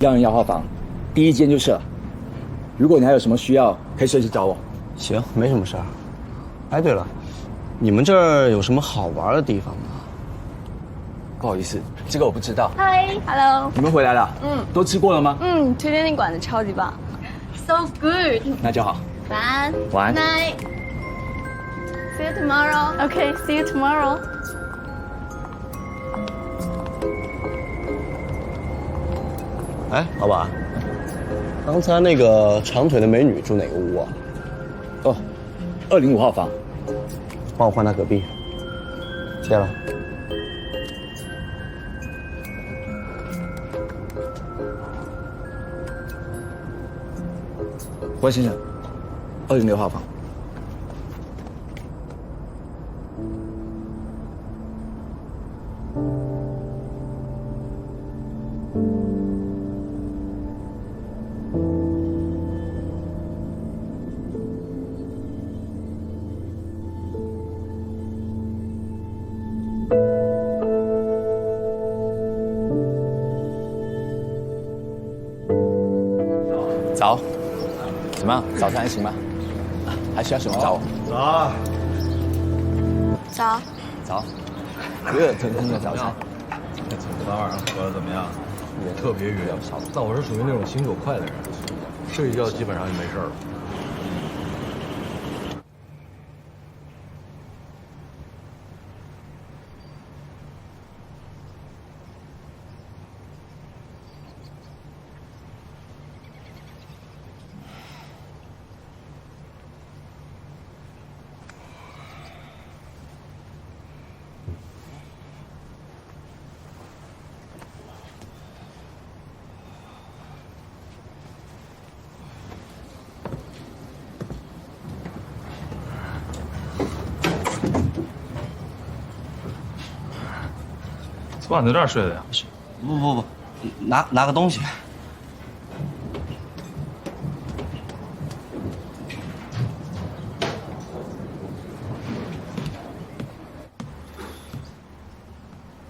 101号房，第一间就是了。如果你还有什么需要，可以随时找我。行，没什么事儿。哎，对了，你们这儿有什么好玩的地方吗？不好意思，这个我不知道。Hi，Hello。你们回来了？都吃过了吗？推荐那馆子超级棒。So good。那就好。晚安。晚安。Night。See you tomorrow. Okay, see you tomorrow. 哎，老板，刚才那个长腿的美女住哪个屋啊？哦，205号房。帮我换她隔壁。谢了。关先生，206号房。早，怎么样？早餐还行吗？还需要什么找我？早。早。早。热腾腾的早餐。昨天晚上喝的怎么样？特别晕。但我是属于那种醒酒快的人，睡一觉基本上就没事了。昨晚在这儿睡的呀？不，拿个东西。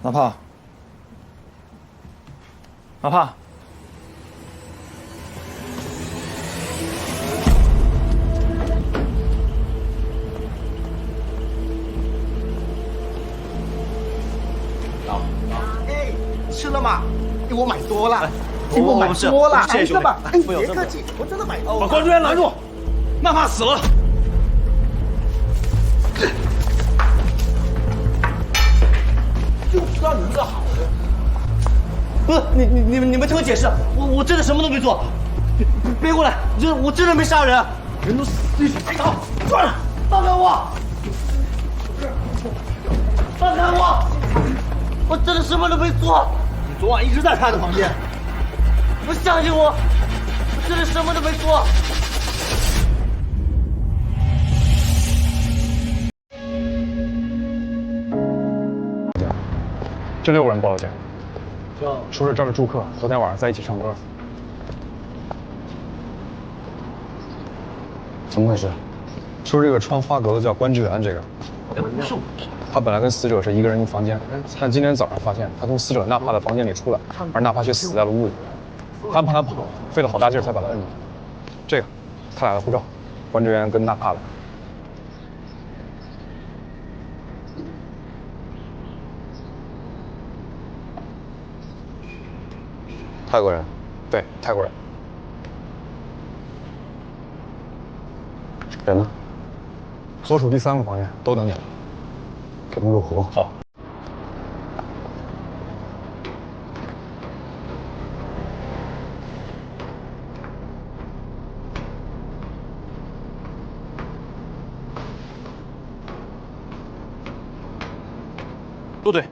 哪怕，哪怕。吃了吗？给我买多了，给我买多了，谢谢兄弟。吧，哎，别客气，我真的买多了。把关注员拦住，娜帕死了。就知道你们这好人。不是你们听我解释，我真的什么都没做，别过来，我真的没杀人，人都死一起白逃，算了，放开我！放开我！我真的什么都没做。你昨晚一直在他的房间，不相信我真的什么都没做。这6个人报的警，说是这儿的住客昨天晚上在一起唱歌。怎么回事？说这个穿花格的叫关志源，这个他本来跟死者是一个人一个房间，但今天早上发现他从死者娜帕的房间里出来，而娜帕却死在了屋里。他怕他跑，费了好大劲才把他摁住。这个，他俩的护照，关志源跟娜帕的。泰国人，对，泰国人。人呢？所属第3个房间，都等你了。给他们入伙。好。都对。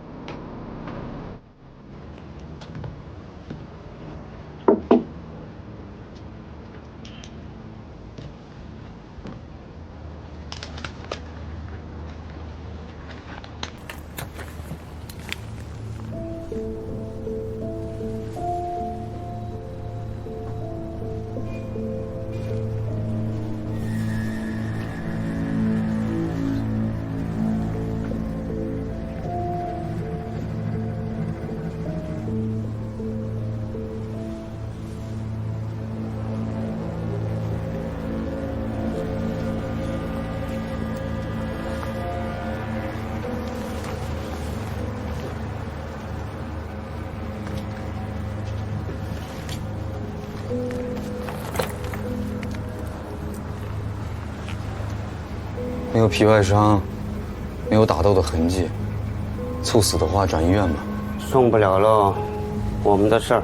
没有皮外伤，没有打斗的痕迹，猝死的话转医院吧。送不了了，我们的事儿。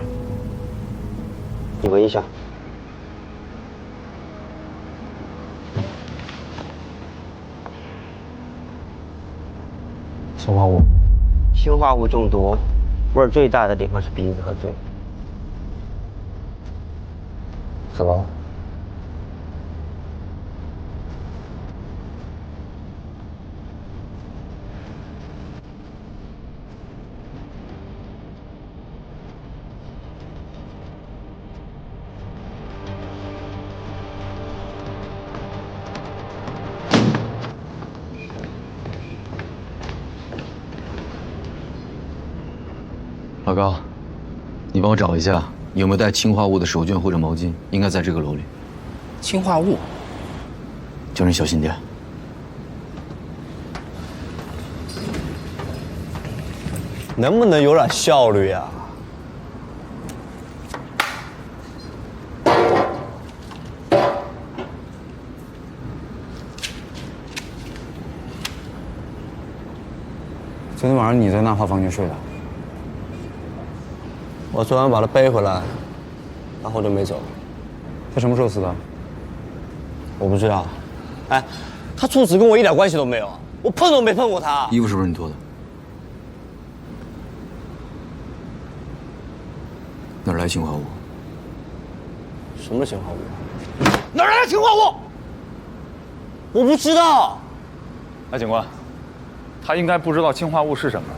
你闻一下。氰化物。氰化物中毒，味儿最大的地方是鼻子和嘴。死了。老高，你帮我找一下有没有带氰化物的手绢或者毛巾，应该在这个楼里。氰化物，叫人小心点。能不能有点效率啊？昨天晚上你在娜帕房间睡的？我昨晚把他背回来，然后就没走。他什么时候死的？我不知道。哎，他猝死跟我一点关系都没有，我碰都没碰过他。衣服是不是你脱的？哪儿来氰化物？什么氰化物？哪儿来的氰化物？我不知道。哎，警官，他应该不知道氰化物是什么。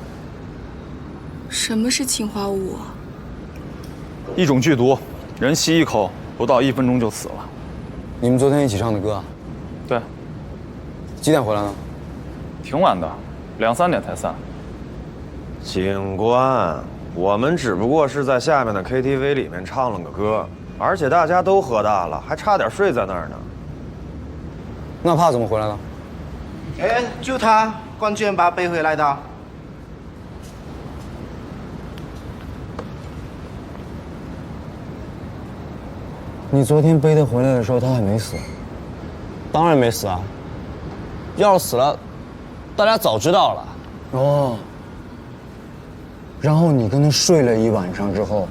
什么是氰化物啊？一种剧毒，人吸一口，不到1分钟就死了。你们昨天一起唱的歌啊？对。几点回来呢？挺晚的，2、3点才散。警官，我们只不过是在下面的 KTV 里面唱了个歌，而且大家都喝大了，还差点睡在那儿呢。那帕怎么回来的？哎，就他，关娟把他背回来的。你昨天背他回来的时候，他还没死。当然没死啊！要是死了，大家早知道了。哦。然后你跟他睡了一晚上之后，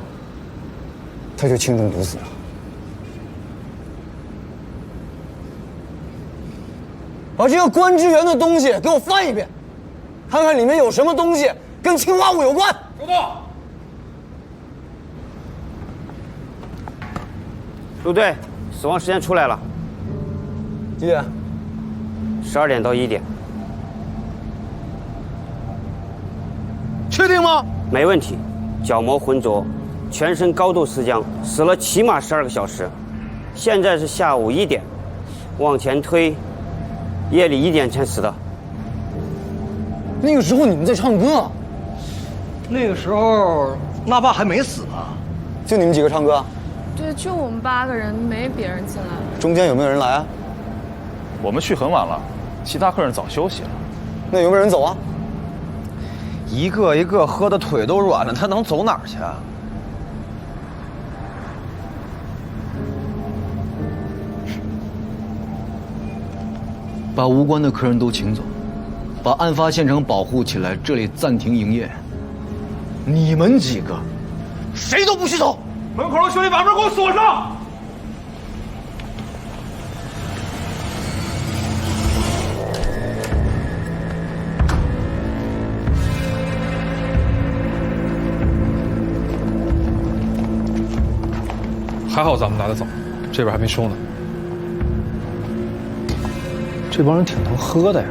他就轻中毒死了。把这个关之源的东西给我翻一遍，看看里面有什么东西跟氰化物有关。收到。陆队，死亡时间出来了。几点？12点到1点。确定吗？没问题。角膜浑浊，全身高度死僵，死了起码12个小时。现在是下午1点，往前推，夜里1点前死的。那个时候你们在唱歌。那个时候娜帕还没死呢。就你们几个唱歌？对，就我们8个人，没别人进来。中间有没有人来啊？我们去很晚了，其他客人早休息了。那有没有人走啊？一个一个喝的腿都软了，他能走哪儿去啊？把无关的客人都请走，把案发现场保护起来，这里暂停营业。你们几个，谁都不许走！门口的兄弟把门给我锁上！还好咱们来得早，这边还没收呢。这帮人挺能喝的呀。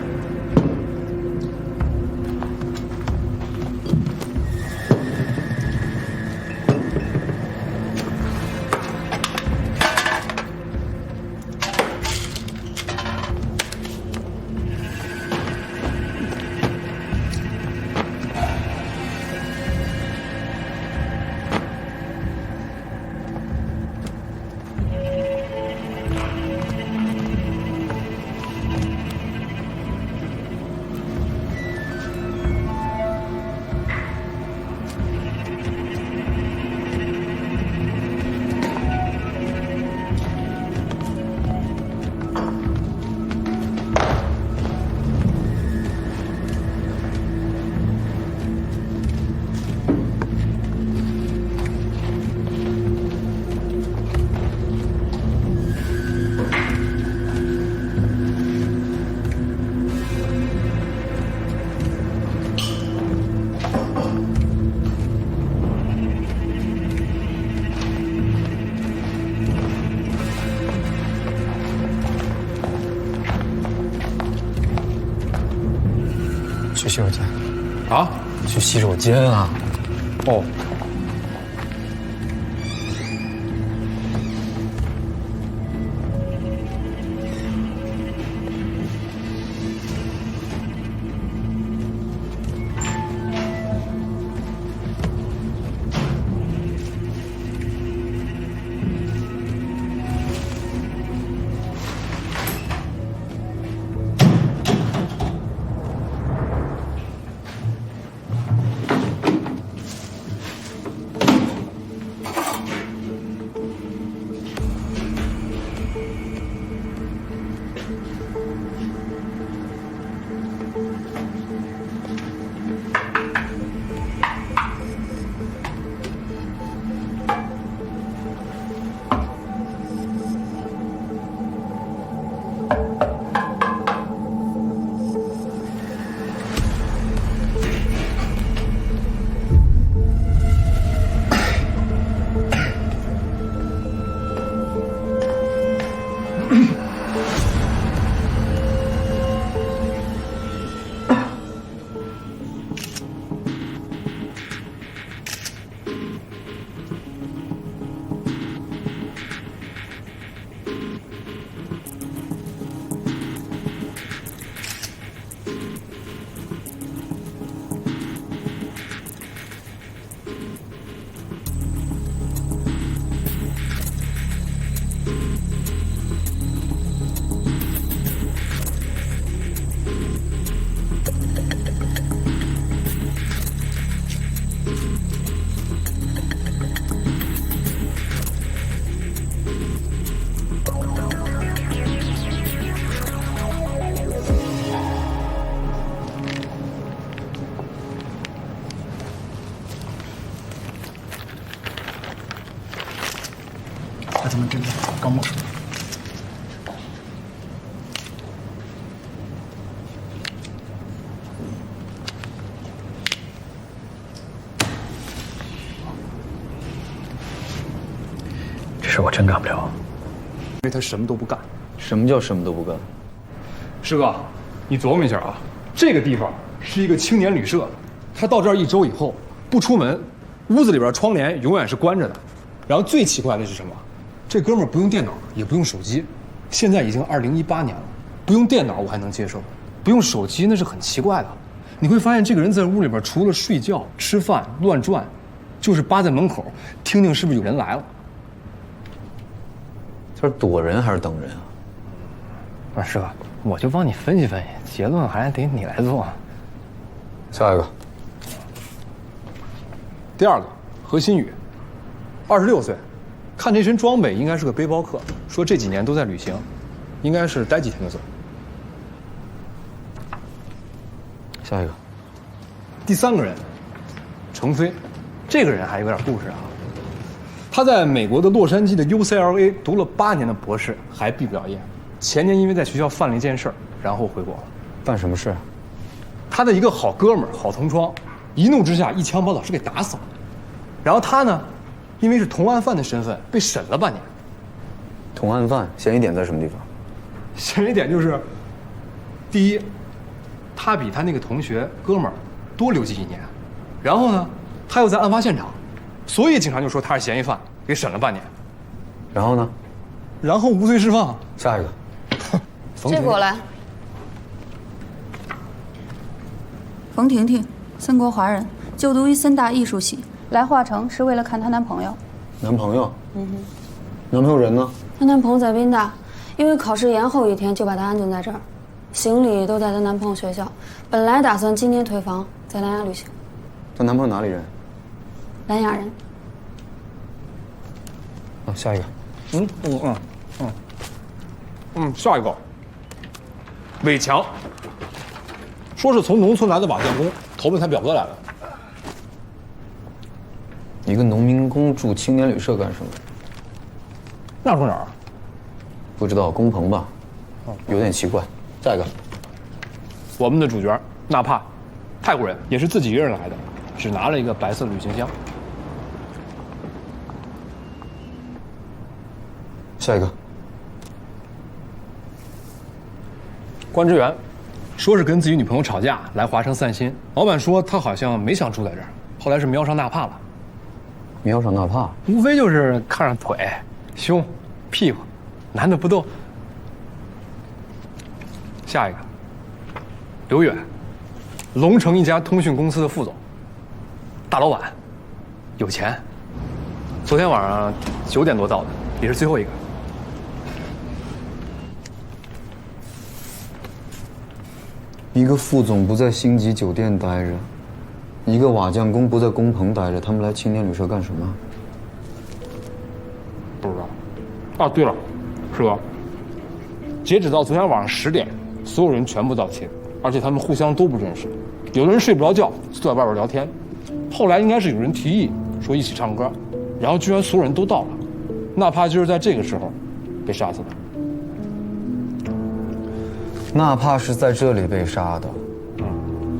去洗手间。啊？去洗手间啊！哦。他怎么真的搞懵？这事我真干不了，因为他什么都不干。什么叫什么都不干？师哥，你琢磨一下啊，这个地方是一个青年旅社，他到这儿1周以后不出门，屋子里边窗帘永远是关着的。然后最奇怪的是什么？这哥们儿不用电脑，也不用手机。现在已经2018年了，不用电脑我还能接受，不用手机那是很奇怪的。你会发现这个人在屋里边除了睡觉、吃饭、乱转，就是扒在门口听听是不是有人来了。他是躲人还是等人啊？师哥，我就帮你分析分析，结论还得你来做。下一个。第2个，何新宇，26岁，看这身装备应该是个背包客，说这几年都在旅行，应该是待几天就走。下一个。第3个人，程飞，这个人还有点故事啊。他在美国的洛杉矶的 UCLA 读了8年的博士，还毕不了业。前年因为在学校犯了一件事儿，然后回国了。办什么事？他的一个好哥们儿、好同窗，一怒之下一枪把老师给打死了。然后他呢，因为是同案犯的身份被审了半年。同案犯嫌疑点在什么地方？嫌疑点就是，第一，他比他那个同学哥们儿多留级1年，然后呢，他又在案发现场，所以警察就说他是嫌疑犯，给审了半年。然后呢？然后无罪释放。下一个。这个我来。冯婷婷，森国华人，就读于森大艺术系，来华城是为了看她男朋友。男朋友？男朋友人呢？她男朋友在宾大，因为考试延后1天，就把她安顿在这儿，行李都在她男朋友学校。本来打算今年退房，在南亚旅行。她男朋友哪里人？南亚人。下一个。下一个，伟强，说是从农村来的瓦匠工，投奔他表哥来了。一个农民工住青年旅社干什么？那住哪儿？不知道，工棚吧？有点奇怪。下一个，我们的主角纳帕，泰国人，也是自己一个人来的，只拿了一个白色的旅行箱。下一个，关之源，说是跟自己女朋友吵架来华城散心。老板说他好像没想住在这儿，后来是瞄上纳帕了。瞄上纳帕，无非就是看上腿、胸、屁股，男的不都？下一个，刘远，龙城一家通讯公司的副总，大老板，有钱。昨天晚上9点多到的，也是最后一个。一个副总不在星级酒店待着，一个瓦匠工不在工棚待着，他们来青年旅社干什么？不知道。啊，对了，师哥，截止到昨天晚上10点，所有人全部到齐，而且他们互相都不认识，有的人睡不着觉，坐在外边聊天。后来应该是有人提议说一起唱歌，然后居然所有人都到了，纳帕就是在这个时候被杀死的。纳帕是在这里被杀的，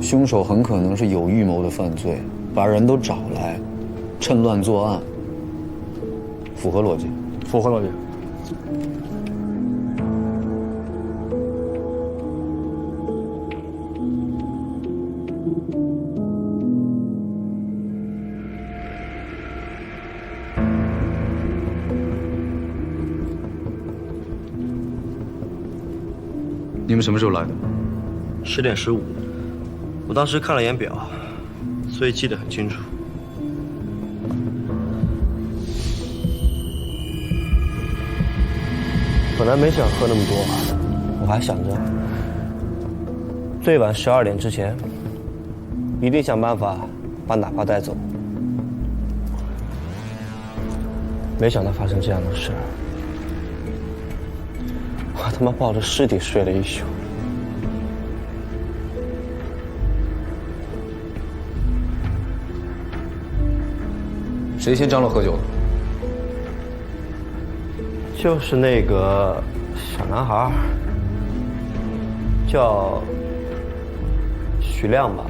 凶手很可能是有预谋的犯罪，把人都找来，趁乱作案，符合逻辑。符合逻辑。你们什么时候来的？10点15，我当时看了眼表，所以记得很清楚。本来没想喝那么多，我还想着最晚12点之前，一定想办法把纳帕带走。没想到发生这样的事儿。我他妈抱着尸体睡了一宿。谁先张罗喝酒的？就是那个小男孩，叫许亮吧，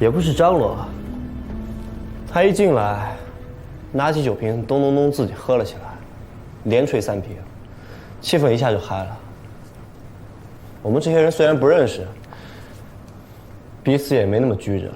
也不是张罗。他一进来，拿起酒瓶咚咚咚自己喝了起来，连吹3瓶。气氛一下就嗨了。我们这些人虽然不认识，彼此也没那么拘着了。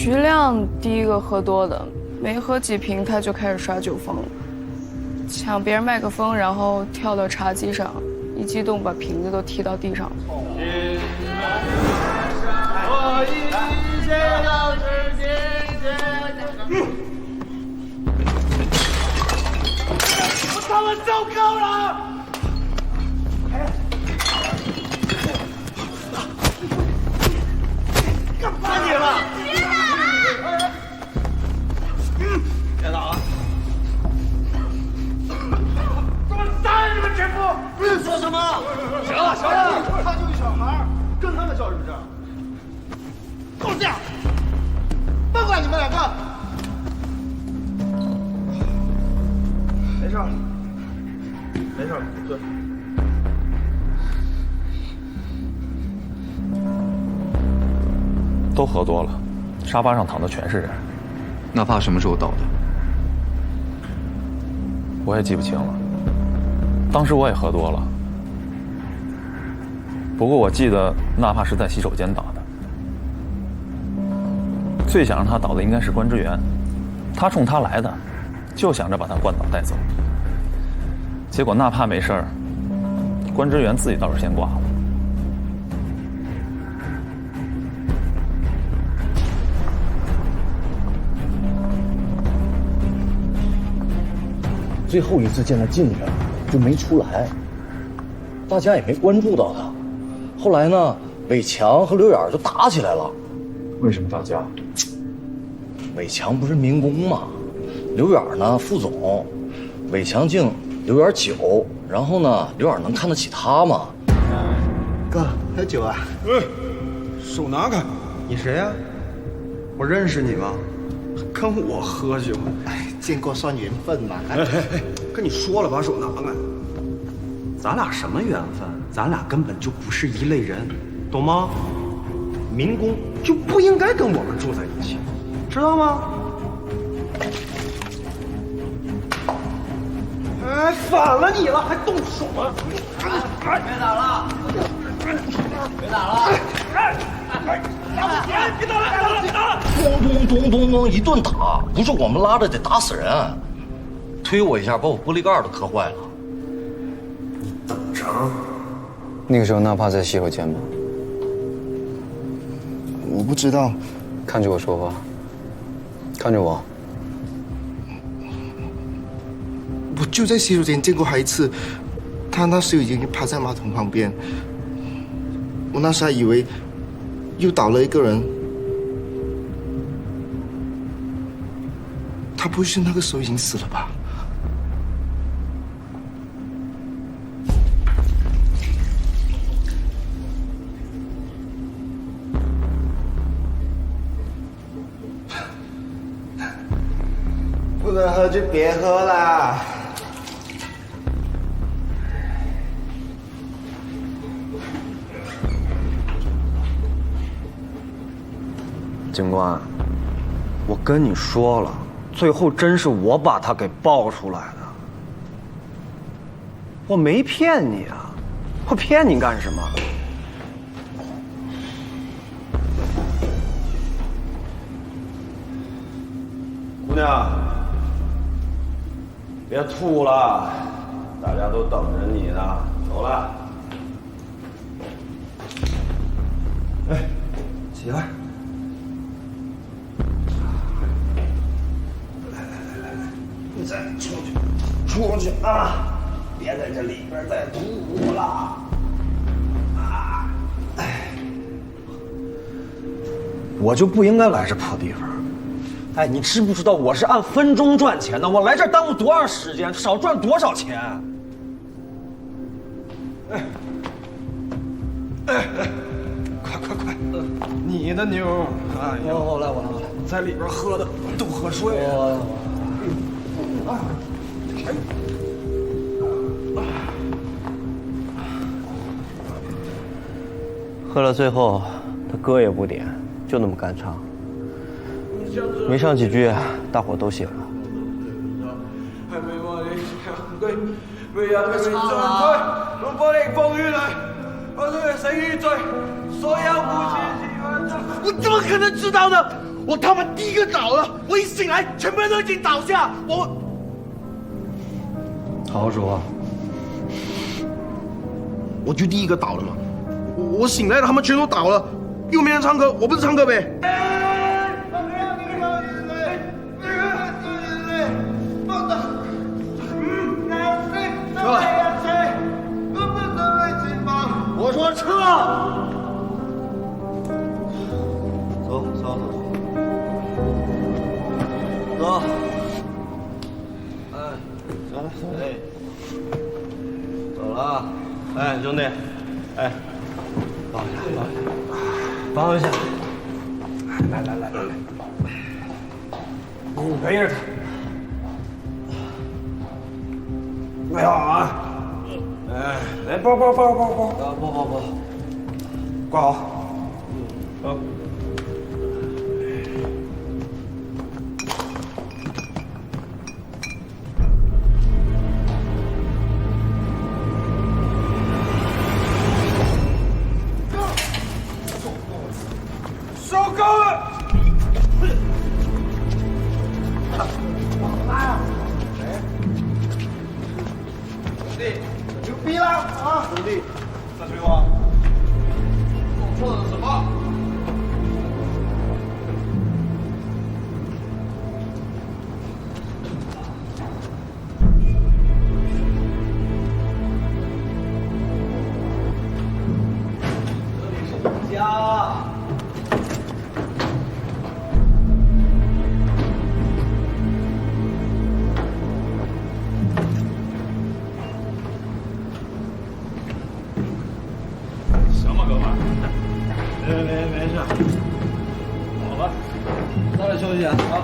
徐亮第一个喝多的，没喝几瓶他就开始耍酒疯了，抢别人麦克风，然后跳到茶几上，一激动把瓶子都踢到地上了。他们糟糕了！干嘛你了？别打了！怎么打你们全部？你说什么？行了行了，他就一小孩，跟他们较什么劲？给我这样！甭管你们两个。没事。没事，对。都喝多了，沙发上躺的全是人。那怕什么时候倒的？我也记不清了，当时我也喝多了。不过我记得那怕是在洗手间倒的。最想让他倒的应该是关之源，他冲他来的，就想着把他灌倒带走。结果那怕没事儿，关之源自己倒是先挂了。最后一次见他进去就没出来，大家也没关注到他。后来呢，伟强和刘远就打起来了。为什么打架？伟强不是民工吗？刘远呢副总，伟强敬刘远酒，然后呢，刘远能看得起他吗？哥，喝酒啊？手拿开！你谁呀？我认识你吗？跟我喝酒？哎，见过算缘分嘛。哎，跟你说了，把手拿开。咱俩什么缘分？咱俩根本就不是一类人，懂吗？民工就不应该跟我们住在一起，知道吗？哎，反了你了，还动手啊！别打了！别打了！别打了！咚一顿打，不是我们拉着得打死人，推我一下把我玻璃盖都磕坏了。怎么着？那个时候那怕在洗手间吗？我不知道。看着我说话，看着我。我就在洗手间见过他一次，他那时候已经趴在马桶旁边，我那时还以为又倒了一个人。他不会是那个时候已经死了吧？不能喝就别喝了。警官，我跟你说了，最后真是我把他给爆出来的，我没骗你啊，我骗你干什么？姑娘，别吐了，大家都等着你呢。走了。哎，起来。你再出去啊！别在这里边再吐了。啊！哎，我就不应该来这破地方。哎，你知不知道我是按分钟赚钱的？我来这儿耽误多长时间，少赚多少钱？快！你的妞！哎呦，我来，在里边喝的都喝睡了。喝了最后，他歌也不点，就那么干唱。没唱几句，大伙都醒了。我怎么可能知道呢？我他妈第一个倒了，我一醒来，全部人都已经倒下，好好说话。我就第一个倒了嘛。我醒来了，他们全都倒了，又没人唱歌，我不是唱歌呗。撤！我说撤！走。走了。哎，兄弟，哎，抱一下，来，你陪着他。没好啊！哎，来包，抱，挂好。走。收工了！兄弟，牛逼了啊！兄弟，大锤哥，做错了什么？这里是你家。没事，好吧，早点休息啊。好。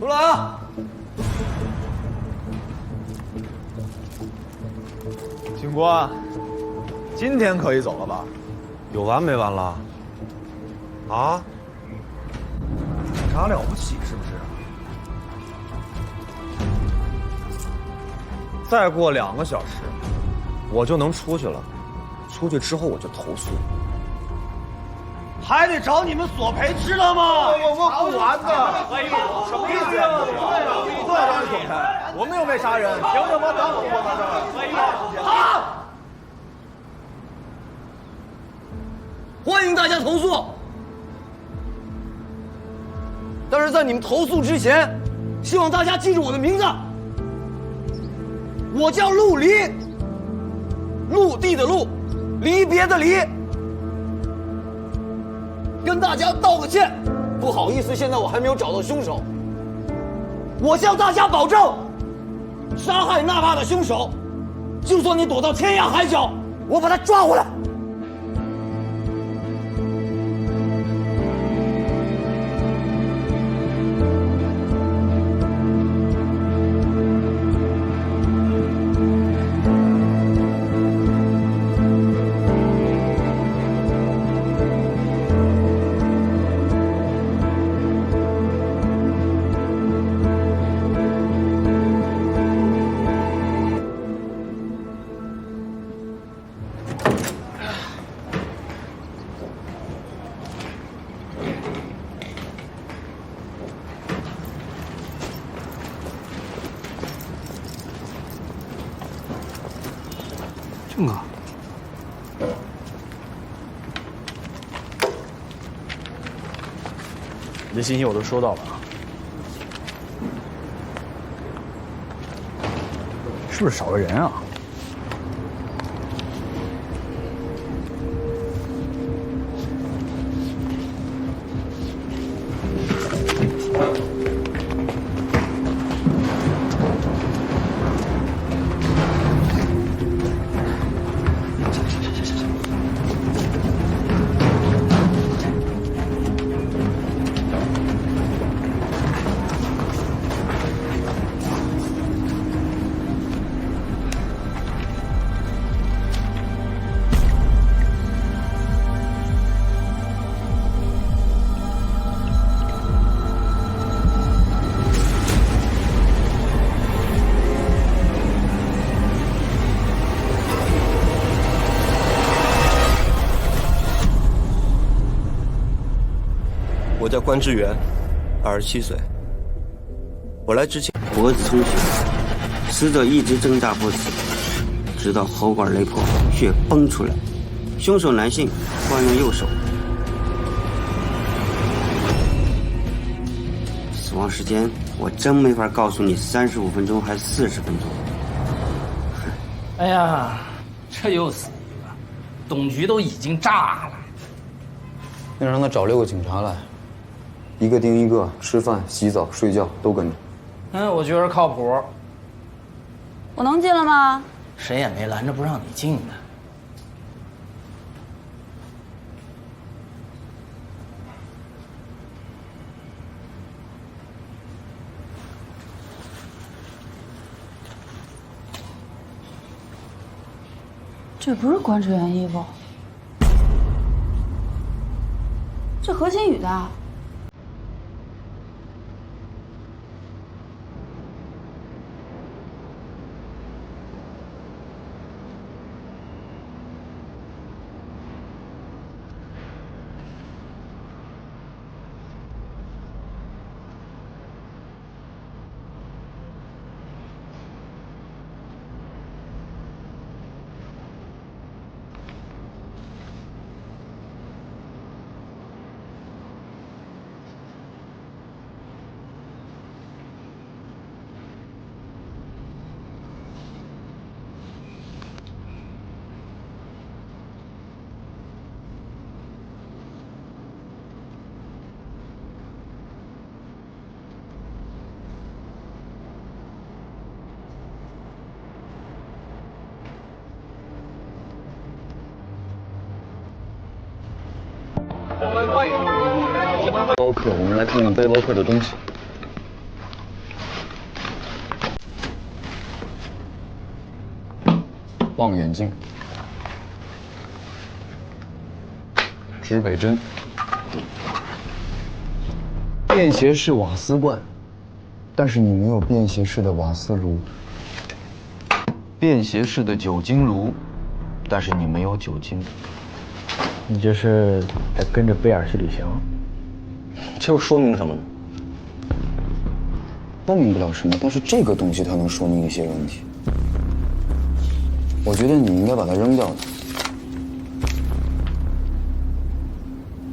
出来啊！警官，今天可以走了吧？有完没完了？啊？啥了不起是不是？再过2个小时，我就能出去了。出去之后我就投诉。还得找你们索赔，知道吗？我不玩的。什么意思呀？对，让你索赔。我们又没杀人，凭什么当我在这儿？好，欢迎大家投诉。但是在你们投诉之前，希望大家记住我的名字。我叫陆离，陆地的陆，离别的离。跟大家道个歉，不好意思，现在我还没有找到凶手。我向大家保证，杀害娜帕的凶手，就算你躲到天涯海角，我把他抓回来。你的信息我都收到了，是不是少个人啊？我叫关志远，27岁。我来之前脖子充血，死者一直挣扎不死，直到喉管勒破，血崩出来。凶手男性，惯用右手。死亡时间我真没法告诉你，35分钟还是40分钟。哎呀，这又死一个，董局都已经炸了。那让他找6个警察来，一个盯一个，吃饭、洗澡、睡觉都跟着。我觉得靠谱。我能进了吗？谁也没拦着不让你进的。这不是关志远衣服，这何新宇的。背包客，我们来看看背包客的东西。望远镜、指北针、便携式瓦斯罐，但是你没有便携式的瓦斯炉；便携式的酒精炉，但是你没有酒精。你这是在跟着贝尔去旅行？这又说明什么呢？说明不了什么，但是这个东西它能说明一些问题。我觉得你应该把它扔掉的。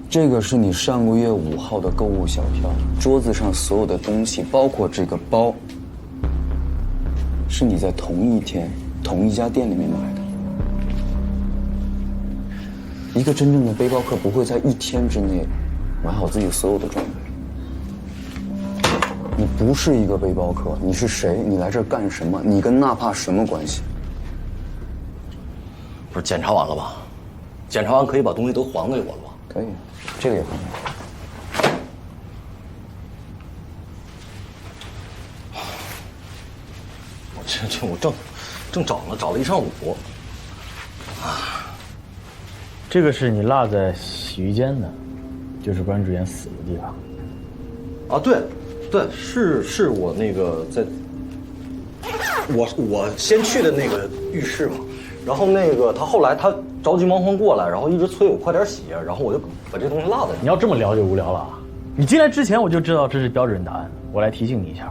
这个是你上个月5号的购物小票，桌子上所有的东西，包括这个包，是你在同一天、同一家店里面买的。一个真正的背包客不会在1天之内买好自己所有的装备。你不是一个背包客，你是谁？你来这儿干什么？你跟纳帕什么关系？不是检查完了吧？检查完可以把东西都还给我了吧？可以，这个也可以。我正找了一上午。这个是你落在洗浴间的，就是关志远死的地方。啊，对，是我那个在，我先去的那个浴室嘛，然后那个他后来他着急忙慌过来，然后一直催我快点洗，然后我就把这东西落在。你要这么聊就无聊了啊！你进来之前我就知道这是标准答案，我来提醒你一下，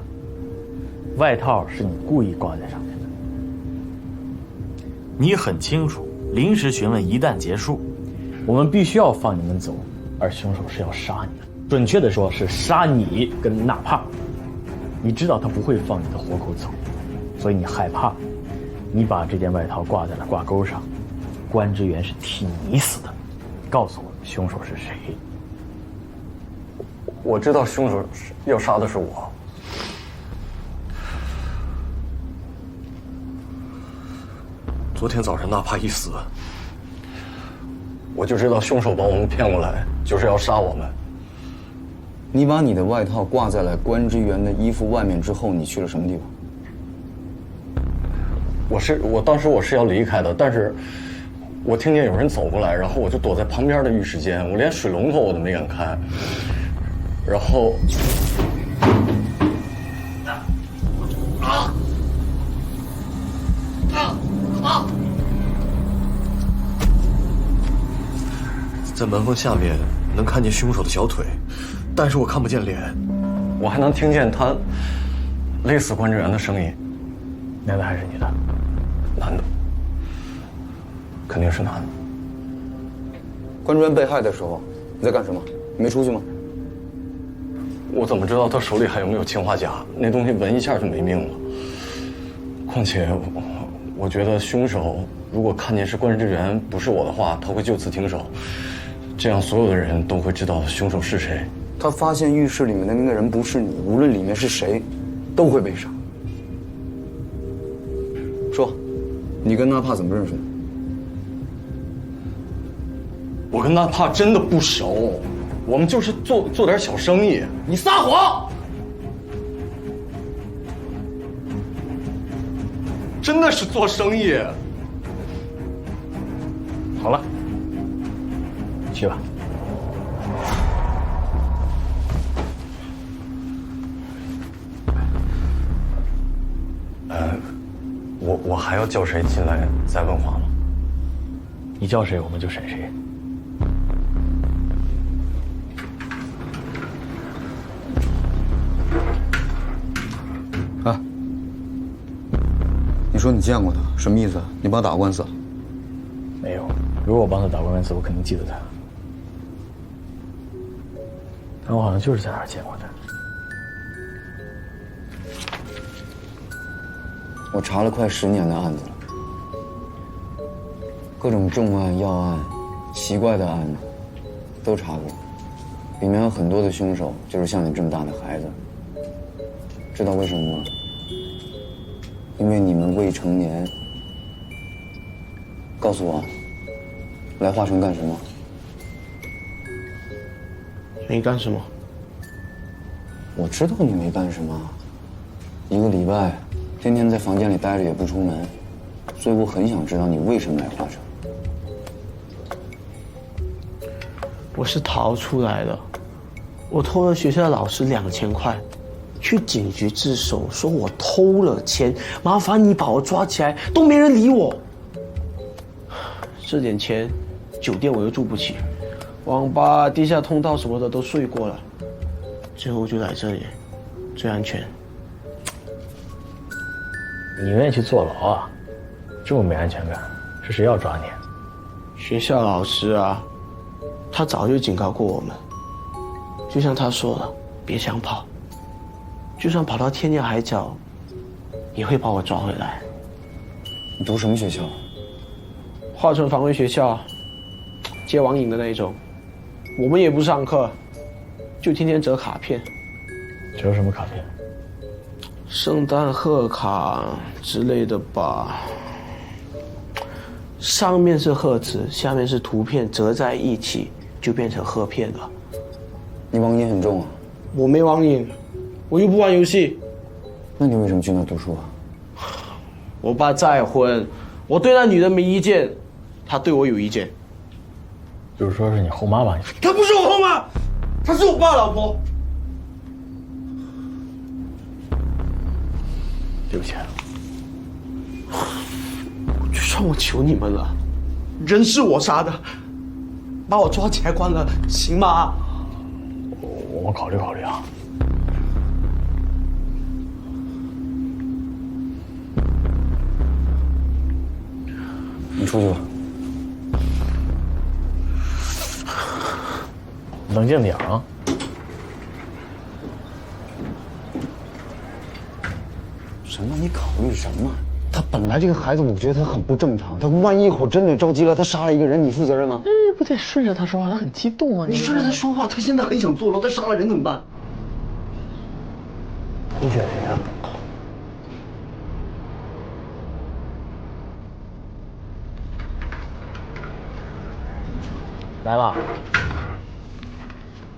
外套是你故意挂在上面的。你很清楚，临时询问一旦结束，我们必须要放你们走，而凶手是要杀你的，准确的说是杀你跟纳帕。你知道他不会放你的活口走，所以你害怕，你把这件外套挂在了挂钩上。关之源是替你死的，告诉我凶手是谁？我知道凶手要杀的是我。昨天早上纳帕一死，我就知道凶手把我们骗过来，就是要杀我们。你把你的外套挂在了关之源的衣服外面之后，你去了什么地方？我当时是要离开的，但是我听见有人走过来，然后我就躲在旁边的浴室间，我连水龙头我都没敢开，然后在门缝下面能看见凶手的小腿，但是我看不见脸，我还能听见他勒死关之源的声音。男的还是女的？男的，肯定是男的。关之源被害的时候你在干什么？你没出去吗？我怎么知道他手里还有没有氰化钾？那东西闻一下就没命了。况且我觉得凶手如果看见是关之源不是我的话，他会就此停手，这样所有的人都会知道凶手是谁。他发现浴室里面的那个人不是你，无论里面是谁，都会被杀。说，你跟纳帕怎么认识的？我跟纳帕真的不熟，我们就是做点小生意。你撒谎！真的是做生意。好了，去吧。我还要叫谁进来再问话吗？你叫谁，我们就审谁。啊，你说你见过他，什么意思？你帮他打官司？没有，如果我帮他打过官司，我肯定记得他。但我好像就是在哪儿见过他。我查了快10年的案子了，各种重案、要案、奇怪的案子都查过，里面有很多的凶手就是像你这么大的孩子。知道为什么吗？因为你们未成年。告诉我，来华城干什么？没干什么。我知道你没干什么，1个礼拜天天在房间里待着也不出门，所以我很想知道你为什么来华城。我是逃出来的，我偷了学校老师2000块，去警局自首，说我偷了钱，麻烦你把我抓起来，都没人理我。这点钱，酒店我又住不起，网吧、地下通道什么的都睡过了，最后就来这里，最安全。你愿意去坐牢啊？这么没安全感，是谁要抓你？学校老师啊，他早就警告过我们，就像他说的，别想跑，就算跑到天涯海角，也会把我抓回来。你读什么学校？华城防卫学校，接网瘾的那一种。我们也不上课，就天天折卡片。折什么卡片？圣诞贺卡之类的吧，上面是贺词，下面是图片，折在一起就变成贺片了。你网瘾很重啊？我没网瘾，我又不玩游戏。那你为什么去那读书啊？我爸再婚，我对那女人没意见，她对我有意见。就是说是你后妈把你？她不是我后妈，她是我爸老婆。对不起，就算我求你们了，人是我杀的，把我抓起来关了，行吗？我们考虑考虑啊。出去吧。冷静点啊！什么？你考虑什么？他本来这个孩子，我觉得他很不正常。他万一一会儿真的着急了，他杀了一个人，你负责任吗？不得顺着他说话，他很激动啊！你顺着他说话，他现在很想坐牢，他杀了人怎么办？你选谁啊？来吧，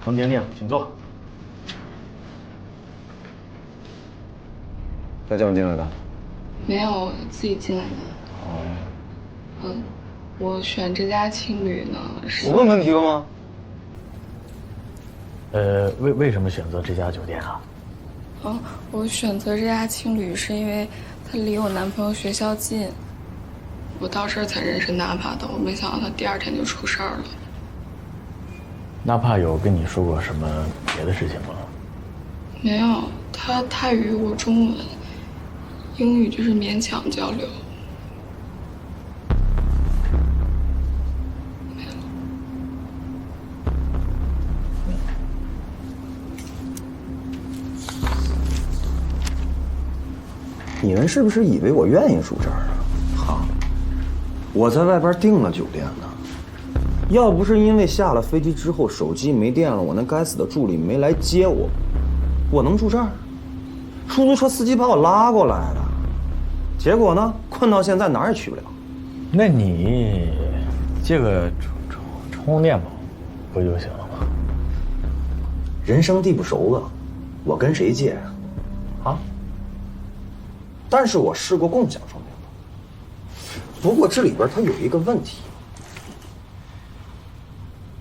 冯婷婷，请坐。他叫你进来的？没有，自己进来的。哦。我选这家青旅呢，是。我问问题了吗？为什么选择这家酒店啊？我选择这家青旅是因为它离我男朋友学校近。我到这儿才认识娜帕的，我没想到他第2天就出事儿了。娜帕有跟你说过什么别的事情吗？没有，他泰语我中文，英语就是勉强交流。你们是不是以为我愿意住这儿啊？哈，我在外边订了酒店呢。要不是因为下了飞机之后手机没电了，我那该死的助理没来接我，我能住这儿？出租车司机把我拉过来的，结果呢，困到现在哪儿也去不了。那你借个充电宝不就行了吗？人生地不熟了，我跟谁借啊？但是我试过共享充电宝，不过这里边它有一个问题，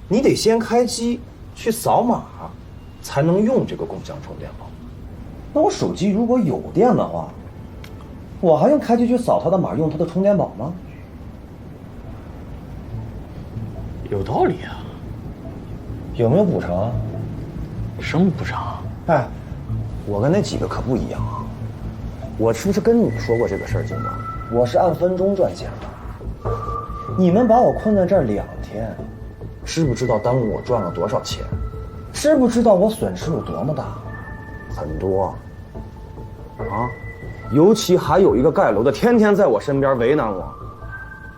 你得先开机去扫码，才能用这个共享充电宝。那我手机如果有电的话，我还用开机去扫它的码，用它的充电宝吗？有道理啊。有没有补偿？什么补偿？哎，我跟那几个可不一样啊。我是不是跟你们说过这个事儿，金光？我是按分钟赚钱的。你们把我困在这儿2天，知不知道耽误我赚了多少钱？知不知道我损失有多么大？很多。啊，尤其还有一个盖楼的，天天在我身边为难我。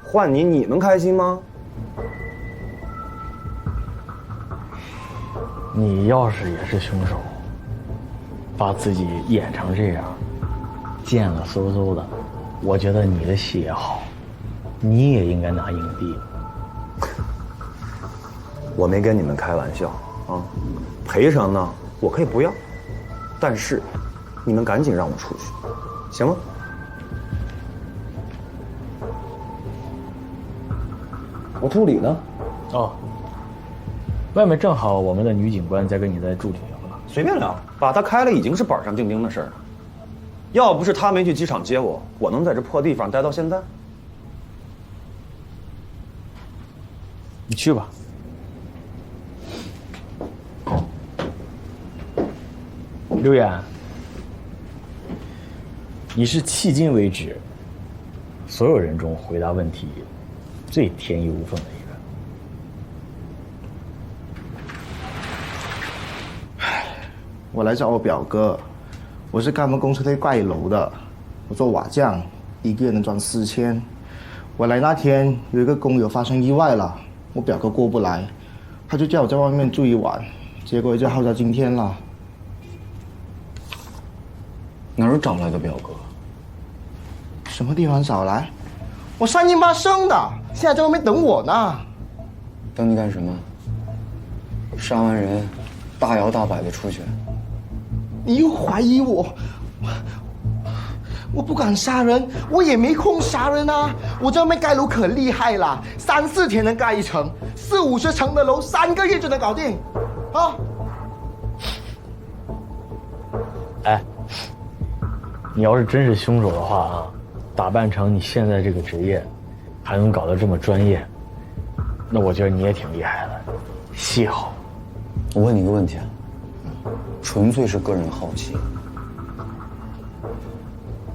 换你们开心吗？你要是也是凶手，把自己演成这样，贱了嗖嗖的，我觉得你的戏也好，你也应该拿影帝。我没跟你们开玩笑啊，赔偿呢我可以不要，但是你们赶紧让我出去，行吗？我助理呢？哦，外面正好我们的女警官在跟你在住就行了。随便聊，把他开了已经是板上钉钉的事儿了。要不是他没去机场接我，我能在这破地方待到现在？你去吧。刘远，你是迄今为止所有人中回答问题最天衣无缝的一个。我来找我表哥，我是他们公司在盖楼的，我做瓦匠，一个月能赚4000。我来那天有一个工友发生意外了，我表哥过不来，他就叫我在外面住一晚，结果就耗到今天了。哪儿找来的表哥？什么地方找来？我3斤8升的，现在在外面等我呢。等你干什么？杀完人，大摇大摆的出去。你又怀疑我？我不敢杀人，我也没空杀人啊！我在外面盖楼可厉害了，3、4天能盖一层，40、50层的楼3个月就能搞定，啊！哎，你要是真是凶手的话啊，打扮成你现在这个职业，还能搞得这么专业，那我觉得你也挺厉害的，戏好。我问你个问题啊，纯粹是个人好奇，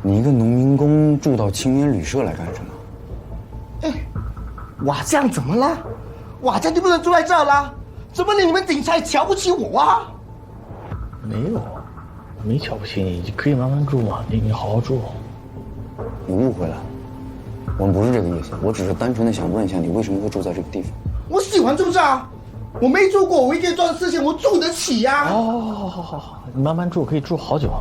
你一个农民工住到青年旅社来干什么？哎，瓦匠怎么了？瓦匠就不能住在这儿啦？怎么你们警察也瞧不起我啊？没有，没瞧不起你，可以慢慢住嘛，你好好住。你误会了，我们不是这个意思，我只是单纯的想问一下，你为什么会住在这个地方？我喜欢住这啊，我没住过，我一个月赚4000，我住得起呀。好，你慢慢住，可以住好久。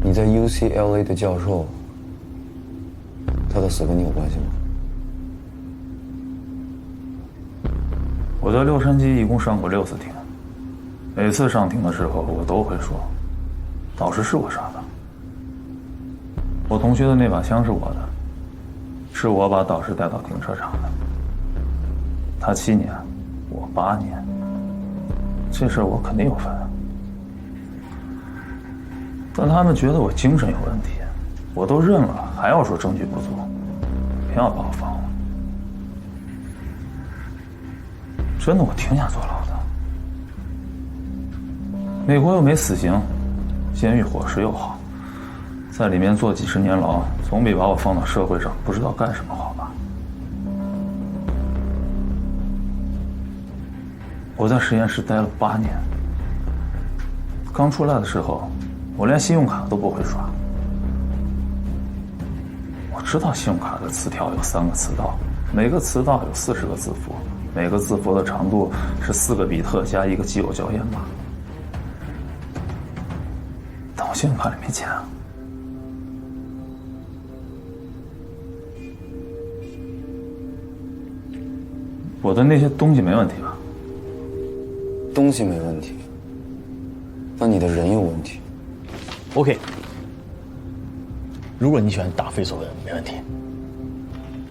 你在 UCLA 的教授，他的死跟你有关系吗？我在洛杉矶一共上过6次庭，每次上庭的时候，我都会说，导师是我杀的。我同学的那把枪是我的，是我把导师带到停车场的。他7年，我8年，这事我肯定有份。但他们觉得我精神有问题，我都认了，还要说证据不足，偏要把我放了。真的，我挺想坐牢的。美国又没死刑，监狱伙食又好，在里面坐几10年牢，总比把我放到社会上不知道干什么好吧？我在实验室待了8年，刚出来的时候，我连信用卡都不会刷。我知道信用卡的词条有3个词道，每个词道有40个字符，每个字符的长度是4个比特加1个基友校验码。但我信用卡里没钱啊。我的那些东西没问题吧？东西没问题，但你的人有问题。OK， 如果你喜欢答非所问，没问题。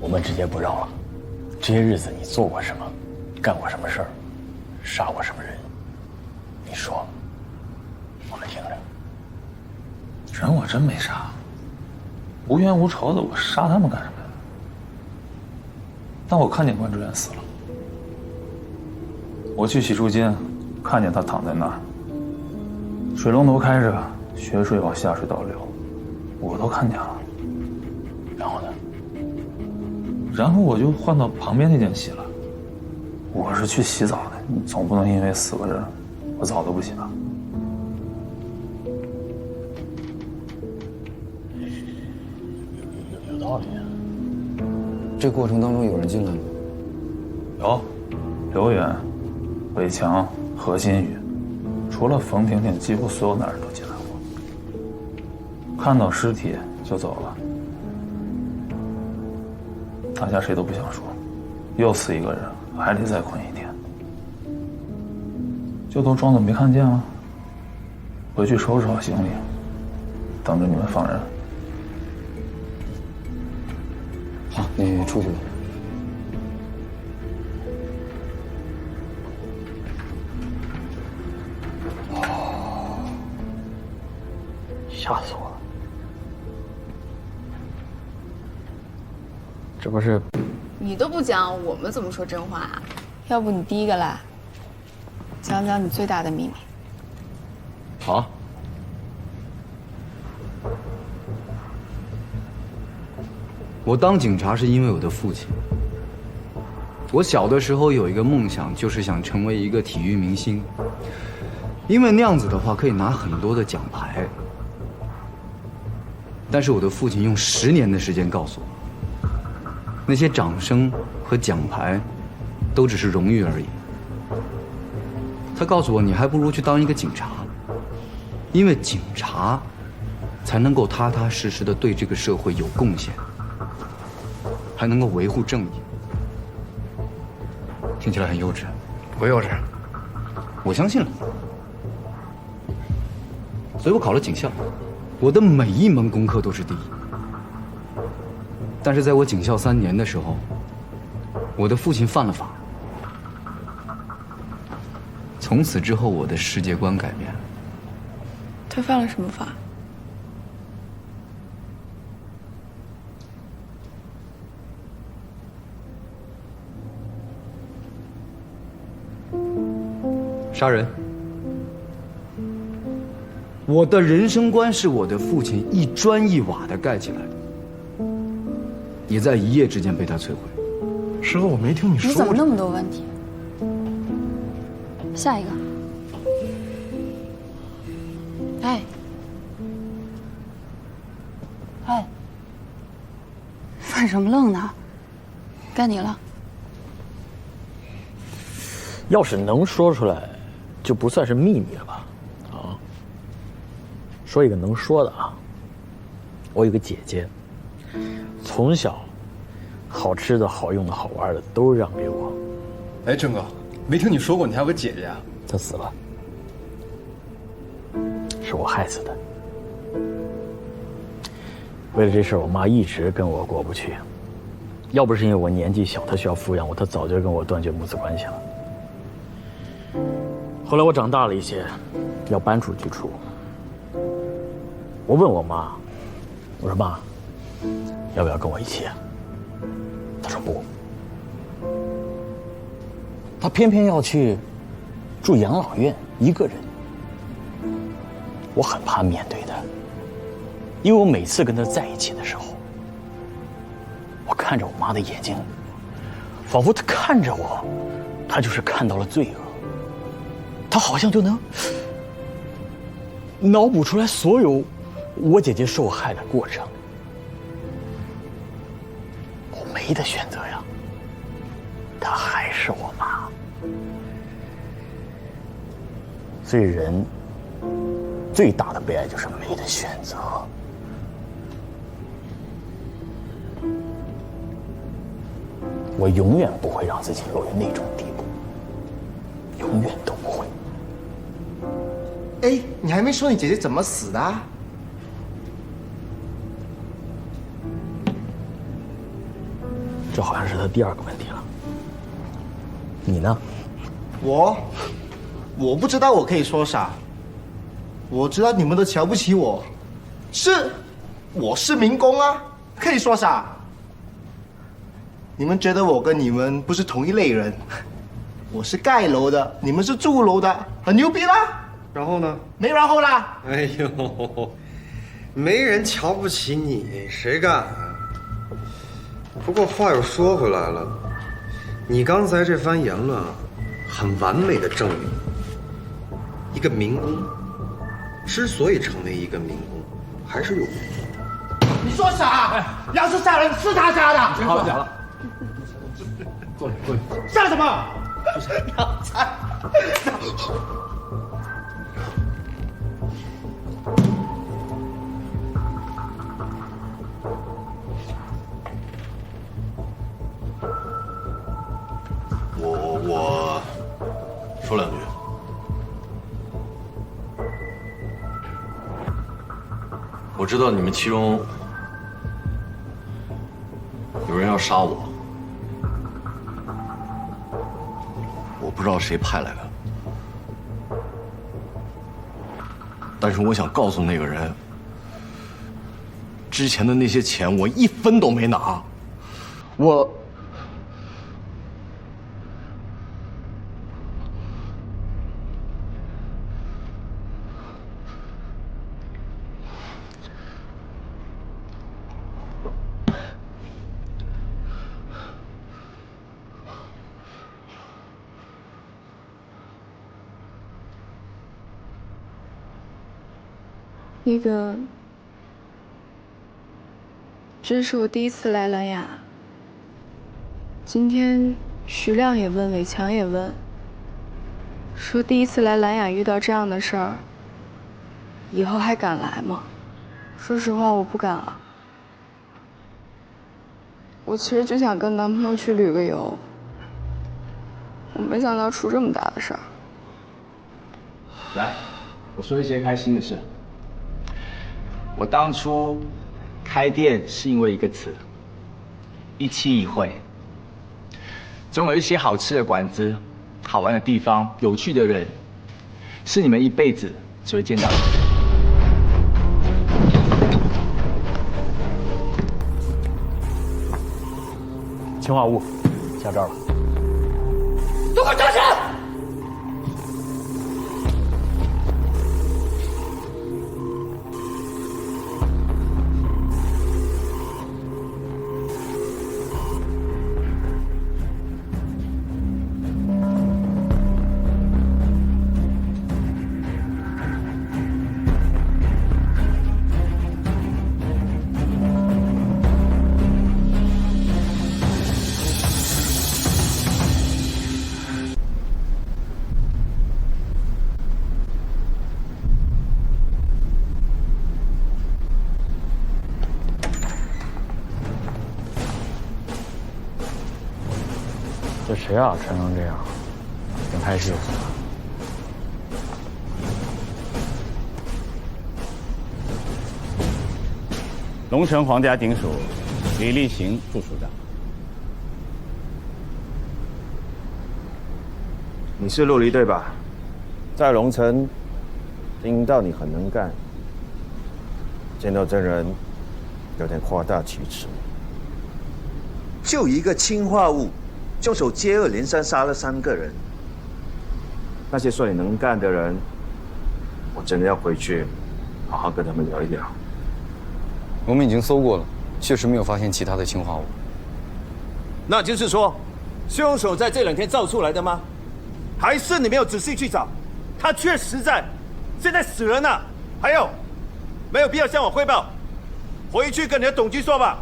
我们直接不绕了。这些日子你做过什么，干过什么事儿，杀过什么人？你说，我们听着。人我真没杀，无冤无仇的，我杀他们干什么呀？但我看见关志远死了，我去洗漱间，看见他躺在那儿，水龙头开着，血水往下水道流，我都看见了。然后呢？然后我就换到旁边那间洗了。我是去洗澡的，你总不能因为死个人，我澡都不洗吧？有道理啊。这过程当中有人进来吗？有，刘远、伟强、何新宇，除了冯婷婷，几乎所有男人都进来过。看到尸体就走了，大家谁都不想说，又死一个人，还得再困1天，就都装作没看见了。回去收拾好行李，等着你们放人。好，你出去吧。吓死我了！这不是你都不讲，我们怎么说真话啊？要不你第一个来，讲讲你最大的秘密。好。我当警察是因为我的父亲。我小的时候有一个梦想，就是想成为一个体育明星，因为那样子的话可以拿很多的奖牌。但是我的父亲用10年的时间告诉我，那些掌声和奖牌都只是荣誉而已。他告诉我，你还不如去当一个警察，因为警察才能够踏踏实实的对这个社会有贡献，还能够维护正义。听起来很幼稚，不幼稚，我相信了。所以我考了警校，我的每一门功课都是第一。但是在我警校3年的时候，我的父亲犯了法，从此之后我的世界观改变了。他犯了什么法？杀人。我的人生观是我的父亲一砖一瓦的盖起来的，也在一夜之间被他摧毁。师傅，我没听你说。你怎么那么多问题？下一个。哎，哎，犯什么愣呢？该你了。要是能说出来，就不算是秘密了吧？啊，说一个能说的啊。我有个姐姐，从小好吃的好用的好玩的都让给我。哎，郑哥，没听你说过你还有个姐姐啊？她死了，是我害死的。为了这事儿，我妈一直跟我过不去。要不是因为我年纪小，她需要抚养我，她早就跟我断绝母子关系了。后来我长大了一些，要搬出去住。我问我妈，我说妈，要不要跟我一起啊？她说不。她偏偏要去住养老院，一个人。我很怕面对她，因为我每次跟她在一起的时候，我看着我妈的眼睛，仿佛她看着我，她就是看到了罪恶。她好像就能脑补出来所有我姐姐受害的过程。我没得选择呀，她还是我妈。所以人最大的悲哀就是没得选择。我永远不会让自己落于那种地步，永远都不会。哎，你还没说你姐姐怎么死的啊？这好像是他第二个问题了。你呢？我不知道我可以说啥。我知道你们都瞧不起我，我是民工啊，可以说啥？你们觉得我跟你们不是同一类人，我是盖楼的，你们是住楼的，很牛逼啦。然后呢？没然后啦。哎呦，没人瞧不起你，谁敢啊？不过话又说回来了，你刚才这番言论啊，很完美的证明，一个民工之所以成为一个民工，还是有原因。你说啥？要是杀人是他杀的。好了，讲了。坐下，坐下。杀什么？要菜。我说两句。我知道你们其中有人要杀我，我不知道谁派来的，但是我想告诉那个人，之前的那些钱我一分都没拿，我。那个，这是我第一次来兰雅。今天徐亮也问，伟强也问，说第一次来兰雅遇到这样的事儿，以后还敢来吗？说实话，我不敢了。我其实就想跟男朋友去旅个游，我没想到出这么大的事儿。来，我说一件开心的事。我当初开店是因为一个词，一期一会。总有一些好吃的馆子、好玩的地方、有趣的人，是你们一辈子只会见到的。氰化物下这儿了。给我站起来！这谁啊？穿成这样，跟拍戏似的。龙城皇家警署李立行副署长。你是陆离对吧？在龙城听到你很能干，见到真人有点夸大其词。就一个氰化物，凶手接二连三杀了3个人。那些说你能干的人，我真的要回去好好跟他们聊一聊。我们已经搜过了，确实没有发现其他的氰化物。那就是说，凶手在这2天造出来的吗？还是你没有仔细去找？他确实在，现在死人了。还有，没有必要向我汇报，回去跟你的董局说吧。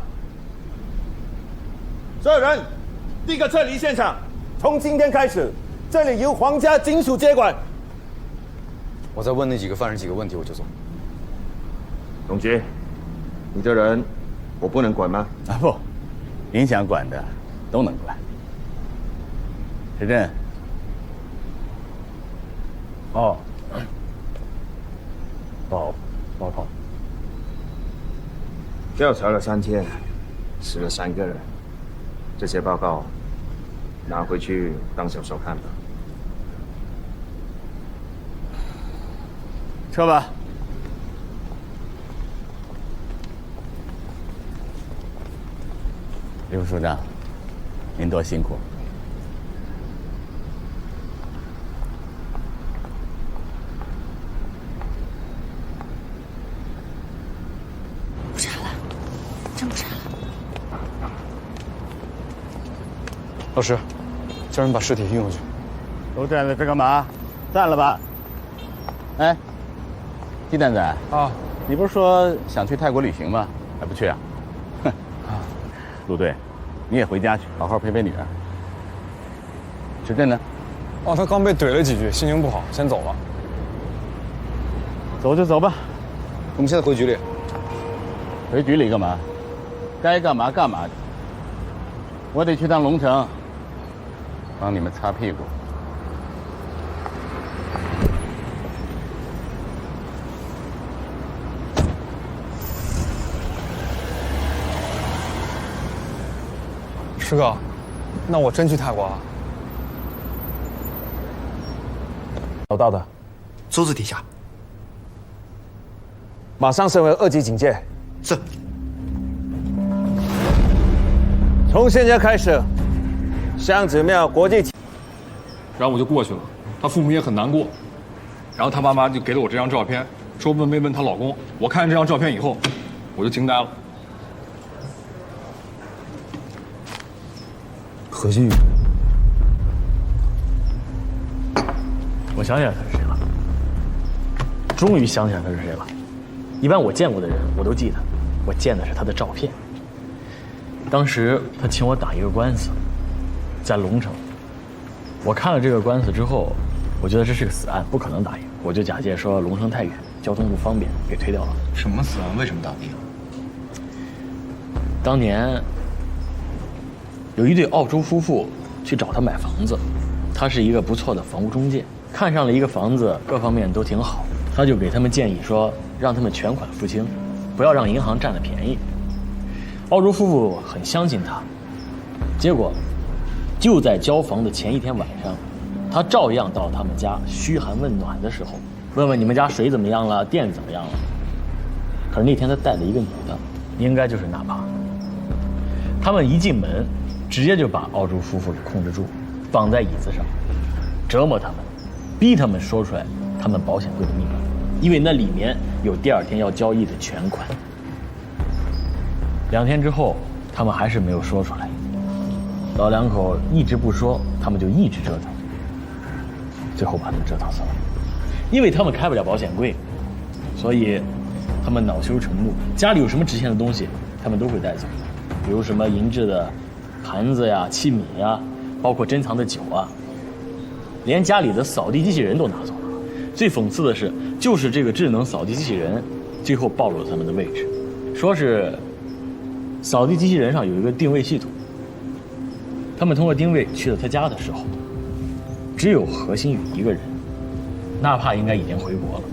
所有人，立刻撤离现场。从今天开始，这里由皇家警署接管。我再问那几个犯人几个问题，我就走。董局，你的人我不能管吗？啊不，您想管的都能管。石震。哦。报告。调查了3天，死了3个人。这些报告拿回去当小说看吧。撤吧。李副署长，您多辛苦。不查了，真不查了。老师，叫人把尸体运回去。都站在这干嘛？散了吧。哎，鸡蛋仔啊，你不是说想去泰国旅行吗？还不去啊？哼！陆队，你也回家去，好好陪陪女儿。石震呢？哦，他刚被怼了几句，心情不好，先走了。走就走吧。我们现在回局里。回局里干嘛？该干嘛干嘛去。我得去趟龙城，帮你们擦屁股。师哥，那我真去泰国了？找到的，桌子底下。马上升为2级警戒。是。从现在开始，香子庙国际。然后我就过去了，他父母也很难过。然后他妈妈就给了我这张照片，说问没问她老公。我看见这张照片以后，我就惊呆了。何新宇，我想起来他是谁了，终于想起来他是谁了。一般我见过的人我都记得，我见的是他的照片。当时他请我打一个官司，在龙城。我看了这个官司之后，我觉得这是个死案，不可能打赢，我就假借说龙城太远，交通不方便，给推掉了。什么死案？为什么打不赢？当年有一对澳洲夫妇去找他买房子，他是一个不错的房屋中介，看上了一个房子，各方面都挺好，他就给他们建议说，让他们全款付清，不要让银行占了便宜。澳洲夫妇很相信他，结果就在交房的前一天晚上，他照样到他们家嘘寒问暖的时候，问问你们家水怎么样了，电怎么样了。可是那天他带了一个女的，应该就是娜帕。他们一进门，直接就把澳洲夫妇给控制住，绑在椅子上，折磨他们，逼他们说出来他们保险柜的密码，因为那里面有第2天要交易的全款。2天之后，他们还是没有说出来。老两口一直不说，他们就一直折腾，最后把他们折腾死了。因为他们开不了保险柜，所以他们恼羞成怒，家里有什么值钱的东西，他们都会带走，比如什么银质的盘子呀、器皿呀，包括珍藏的酒啊，连家里的扫地机器人都拿走了。最讽刺的是，就是这个智能扫地机器人，最后暴露了他们的位置，说是扫地机器人上有一个定位系统，他们通过定位去了他家的时候，只有何新宇一个人，纳帕应该已经回国了。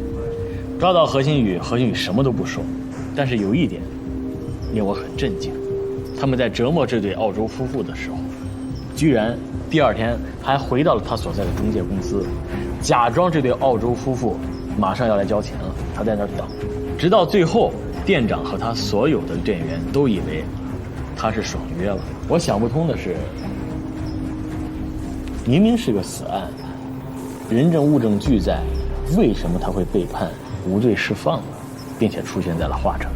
抓到何新宇，何新宇什么都不说，但是有一点令我很震惊，他们在折磨这对澳洲夫妇的时候，居然第二天还回到了他所在的中介公司，假装这对澳洲夫妇马上要来交钱了，他在那儿等，直到最后，店长和他所有的店员都以为他是爽约了。我想不通的是，明明是个死案，人证物证俱在，为什么他会被判无罪释放呢？并且出现在了华城。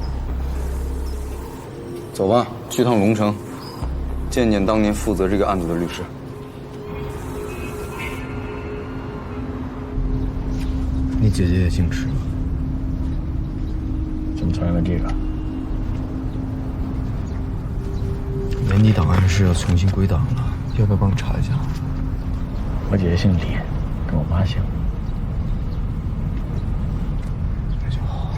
走吧，去趟龙城，见见当年负责这个案子的律师。你姐姐也姓池吗？怎么突然问这个？年底档案室要重新归档了，要不要帮我查一下？我姐姐姓李，跟我妈姓。那就好。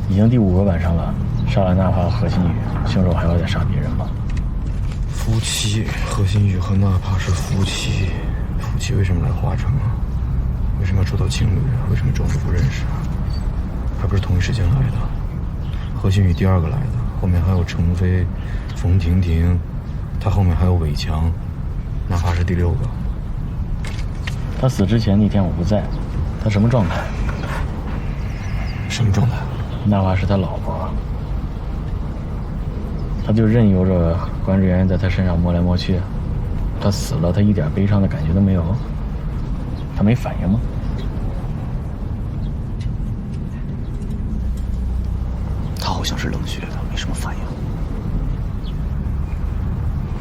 已经第5个晚上了，杀了纳帕和何新宇，凶手还要再杀别人吗？夫妻，何新宇和纳帕是夫妻，夫妻为什么来华城啊？为什么要捉到情侣？为什么装作不认识？还不是同一时间来的。何新宇第2个来的，后面还有程飞、冯婷婷，他后面还有伟强，纳帕是第6个。他死之前那天我不在，他什么状态？什么状态？纳帕是他老婆，他就任由着管理员在他身上摸来摸去。他死了，他一点悲伤的感觉都没有，他没反应吗？他好像是冷血的，没什么反应。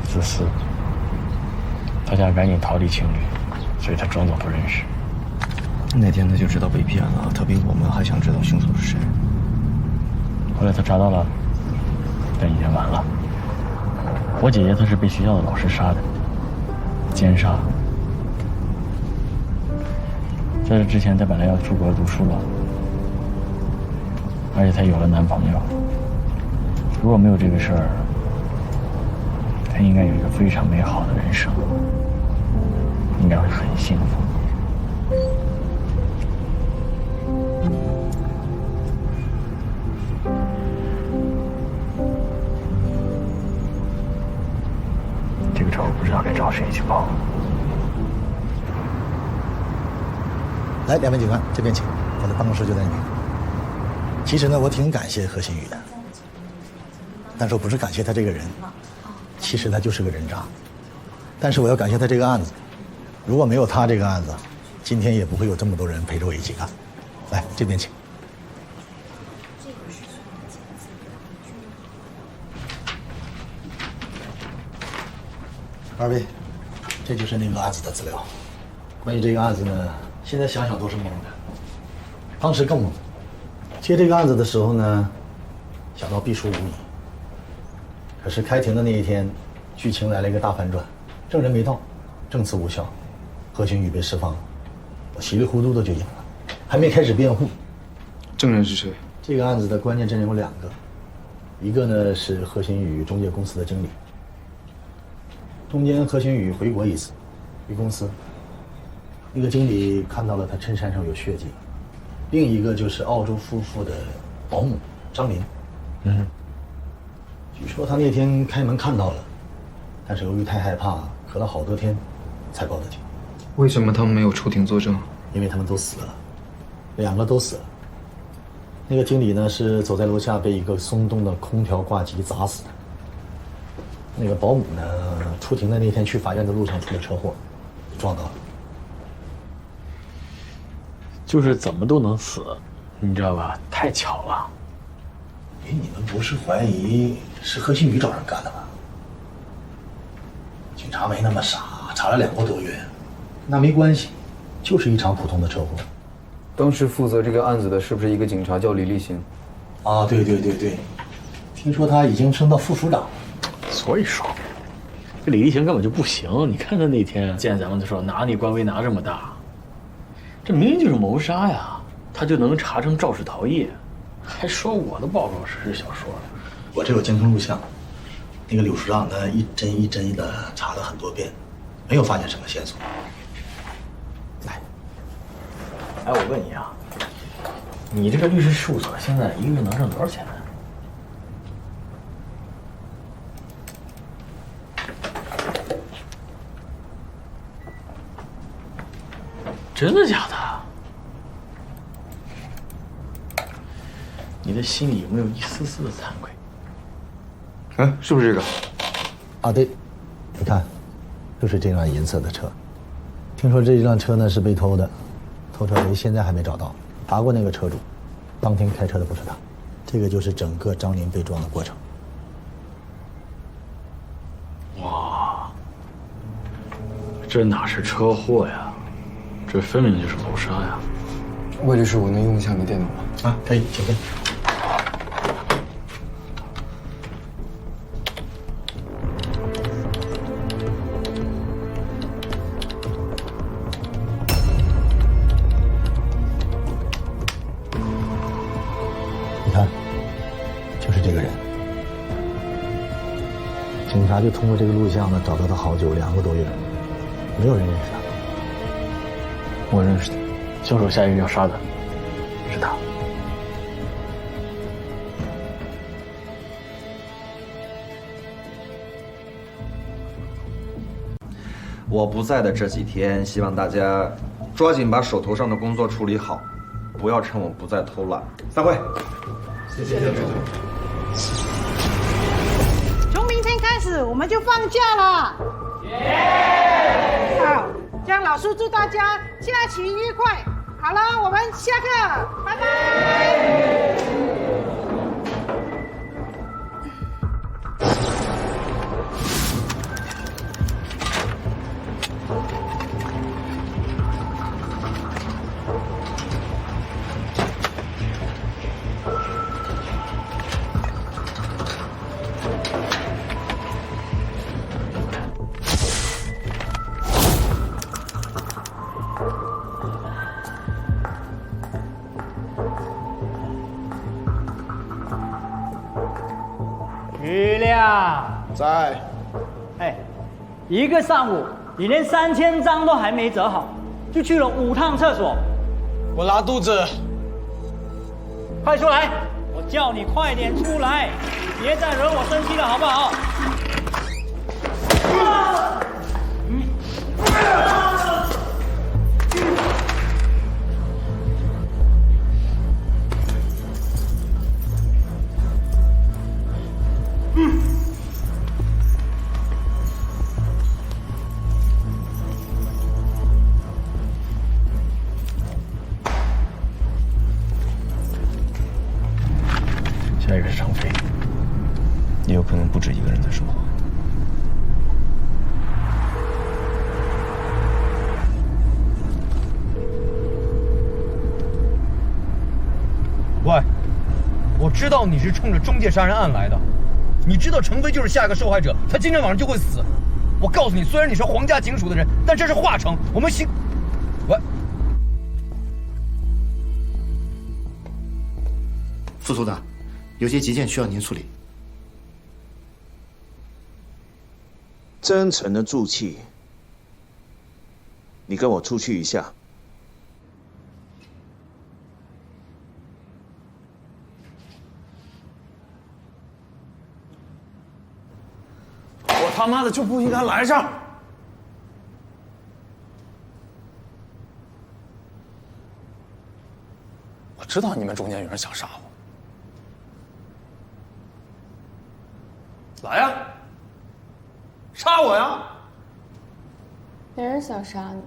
自私，他想赶紧逃离情侣，所以他装作不认识。那天他就知道被骗了，他比我们还想知道凶手是谁。后来他查到了，但已经晚了。我姐姐她是被学校的老师杀的，奸杀。在这之前，她本来要出国读书了，而且她有了男朋友。如果没有这个事儿，她应该有一个非常美好的人生，应该会很幸福。这个仇不知道该找谁去报。来，2位警官这边请，我的办公室就在那边。其实呢，我挺感谢何新宇的，但是我不是感谢他这个人，其实他就是个人渣。但是我要感谢他这个案子，如果没有他这个案子，今天也不会有这么多人陪着我一起干。来，这边请。2位，这就是那个案子的资料。关于这个案子呢，现在想想都是懵的，当时更懵。接这个案子的时候呢，想到必输无疑。可是开庭的那一天，剧情来了一个大反转，证人没到，证词无效，何新宇被释放了，我稀里糊涂的就赢了，还没开始辩护。证人是谁？这个案子的关键证人有2个，一个呢是何新宇中介公司的经理。中间何新宇回国一次，回公司，那个经理看到了他衬衫上有血迹。另一个就是澳洲夫妇的保姆张林。据说他那天开门看到了，但是由于太害怕，咳了好多天，才报的警。为什么他们没有出庭作证？因为他们都死了，2个都死了。那个经理呢是走在楼下被一个松动的空调挂机砸死的。那个保姆呢，出庭的那天去法院的路上出了车祸，撞到了。就是怎么都能死，你知道吧？太巧了。你们不是怀疑是何新宇找人干的吧？警察没那么傻，查了2个多月。那没关系，就是一场普通的车祸。当时负责这个案子的是不是一个警察叫李立新？啊，对，听说他已经升到副署长了。所以说，这李立行根本就不行。你看他那天见咱们的时候，拿那官威拿这么大，这明明就是谋杀呀，他就能查成肇事逃逸。还说我的报告是小说呢。我这有监控录像，那个柳处长呢一帧一帧的查了很多遍，没有发现什么线索。哎，我问你啊，你这个律师事务所现在一个月能挣多少钱呢？真的假的？你的心里有没有一丝丝的惭愧？哎，是不是这个？啊，对，你看，就是这辆银色的车。听说这辆车呢是被偷的，偷车贼现在还没找到，查过那个车主，当天开车的不是他。这个就是整个张林被撞的过程。哇，这哪是车祸呀？这分明就是谋杀呀！魏律师，我能用一下你的电脑吗？啊，可以，请进。你看，就是这个人。警察就通过这个录像呢，找到他好久，2个多月，没有人认识他。我认识他，凶手下一个要杀的是他。我不在的这几天，希望大家抓紧把手头上的工作处理好，不要趁我不在偷懒。散会。谢谢。从明天开始我们就放假了。好，这样老师祝大家假期愉快。好了，我们下课，拜拜。余亮在。哎，一个上午你连3000张都还没折好，就去了5趟厕所。我拉肚子。快出来！我叫你快点出来，别再惹我生气了，好不好？下一个是常飞，也有可能不止一个人在说话。喂，我知道你是冲着中介杀人案来的，你知道程飞就是下一个受害者，他今天晚上就会死。我告诉你，虽然你是皇家警署的人，但这是华城，我们行。喂，副组长，有些急件需要您处理。真诚的助气，你跟我出去一下。我他妈的就不应该来这儿！我知道你们中间有人想杀我，来呀，杀我呀！没人想杀你，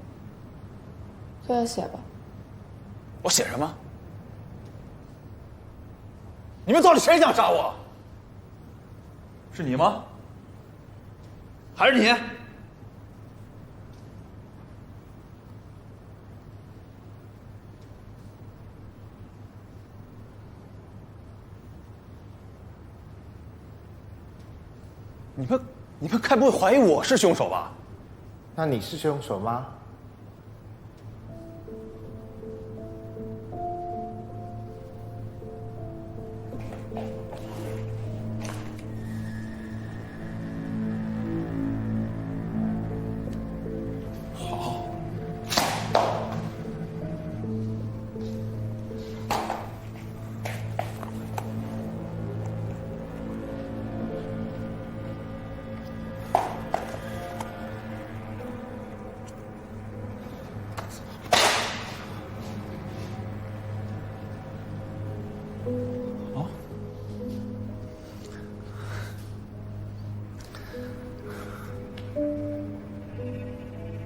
就来写吧。我写什么？你们到底谁想杀我？是你吗？还是你？你们该不会怀疑我是凶手吧？那你是凶手吗？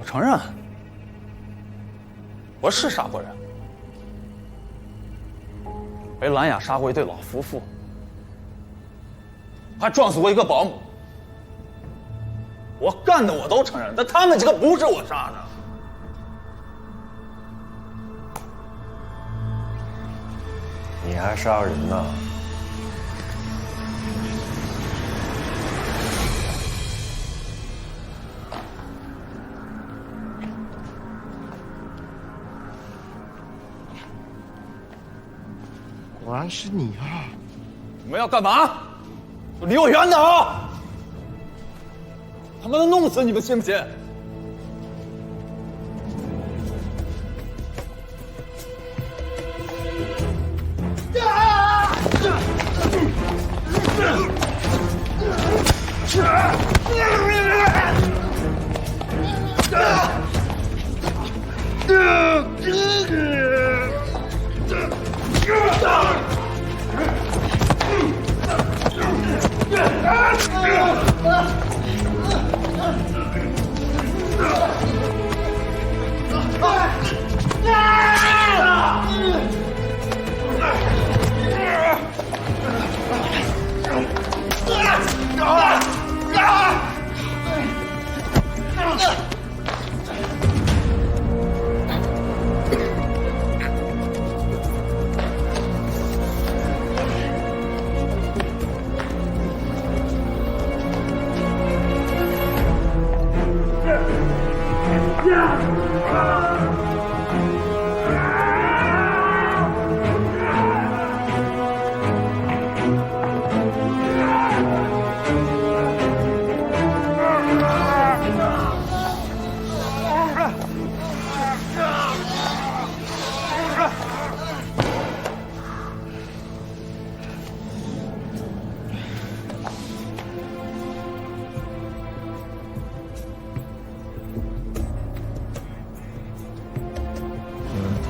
承认，我是杀过人，被兰雅杀过一对老夫妇，还撞死过一个保姆。我干的我都承认，但他们几个不是我杀的。你还杀人呢？果然是你啊！你们要干嘛？离我远点啊！他妈的弄死你们信不信？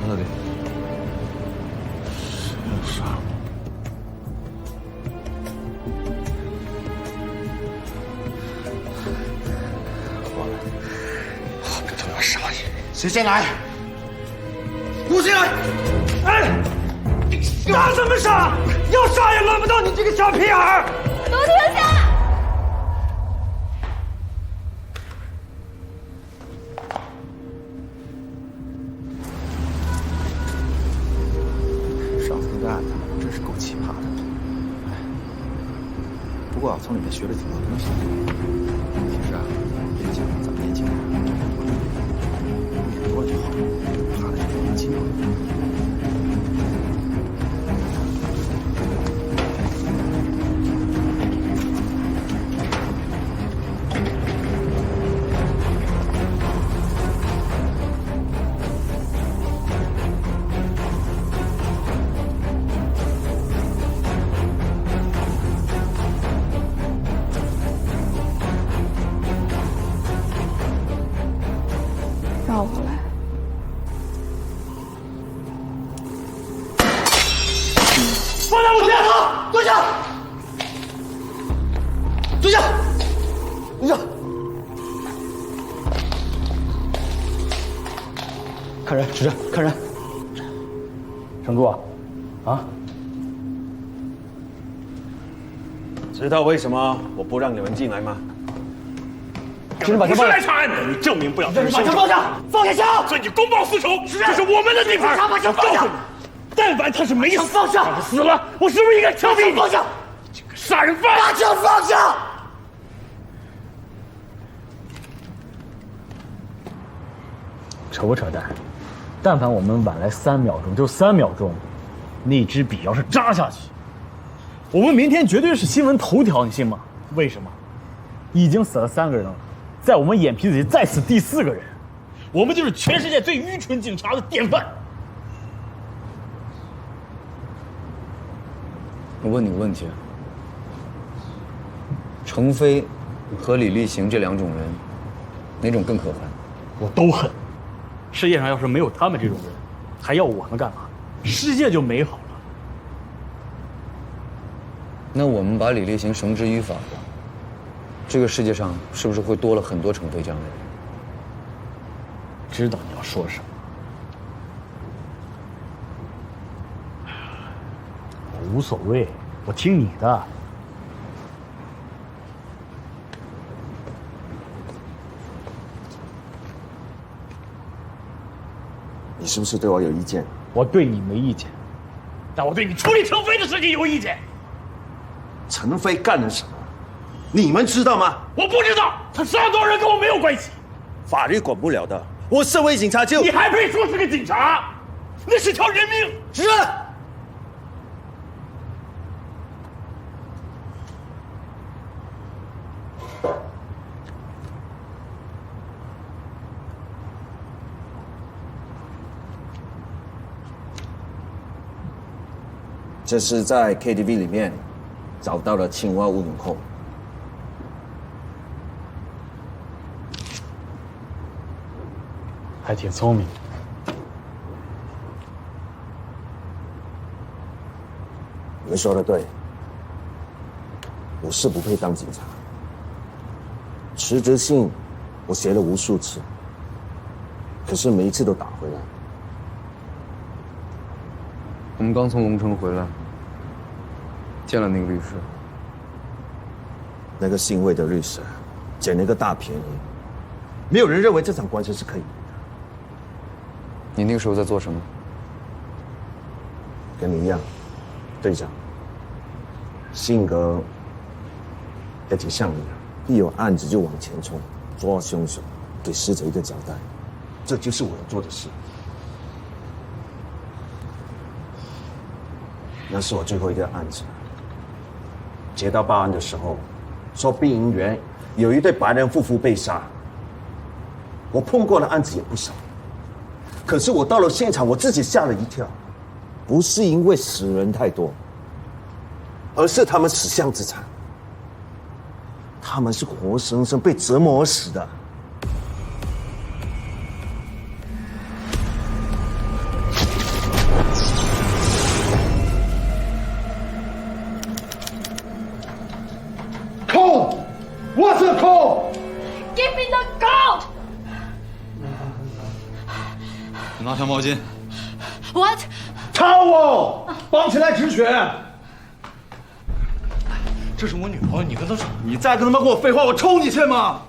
他的谁杀我们都要杀你！谁先来？给我进来！哎，杀什么杀？要杀也轮不到你这个小屁孩儿！都停下！上次那个案子真是够奇葩的。哎，不过从里面学了挺多东西。其实啊，别讲咱们年轻人，演多了就好，怕的就是年轻人。绕过来。放下武器！蹲下！蹲下！蹲下！看人，指着看人。程度啊，知道为什么我不让你们进来吗？今天把他不是来查案的，你证明不了他是凶手。放下！放下枪！所以你公报私仇，这是我们的地盘。把枪放下！但凡他是没死，放下！他是死了，我是不是应该枪毙你？放下！这个杀人犯！把枪放下！扯不扯淡？但凡我们晚来3秒钟，就3秒钟，那支笔要是扎下去，我们明天绝对是新闻头条，你信吗？为什么？已经死了3个人了，在我们眼皮子里再死第4个人，我们就是全世界最愚蠢警察的典范。我问你个问题：程飞和李立行这2种人，哪种更可恨？我都恨。世界上要是没有他们这种人，还要我们干嘛？世界就美好了。那我们把李立行绳之于法，这个世界上是不是会多了很多程飞这样的人？知道你要说什么。我无所谓，我听你的。你是不是对我有意见？我对你没意见，但我对你处理程飞的事情有意见。程飞干了什么？你们知道吗？我不知道，他杀多少人跟我没有关系。法律管不了的。我身为警察就……你还配说是个警察？那是条人命。主任。这是在 KTV 里面找到了青蛙乌龙控，还挺聪明。你们说的对，我是不配当警察。辞职信我写了无数次，可是每一次都打回来。我们刚从龙城回来，见了那个律师。那个姓魏的律师捡了一个大便宜，没有人认为这场官司是可以赢的。你那个时候在做什么？跟你一样，队长，性格也挺像你的，一有案子就往前冲，抓凶手，给死者一个交代，这就是我要做的事。那是我最后一个案子。接到报案的时候，说殡仪园有一对白人夫妇被杀。我碰过的案子也不少，可是我到了现场，我自己吓了一跳，不是因为死人太多，而是他们死相之惨，他们是活生生被折磨而死的。What's the code? Give me the code. 拿条毛巾。What? Towel， 绑起来止血。这是我女朋友，你跟她说。你再跟他们给我废话，我抽你去吗？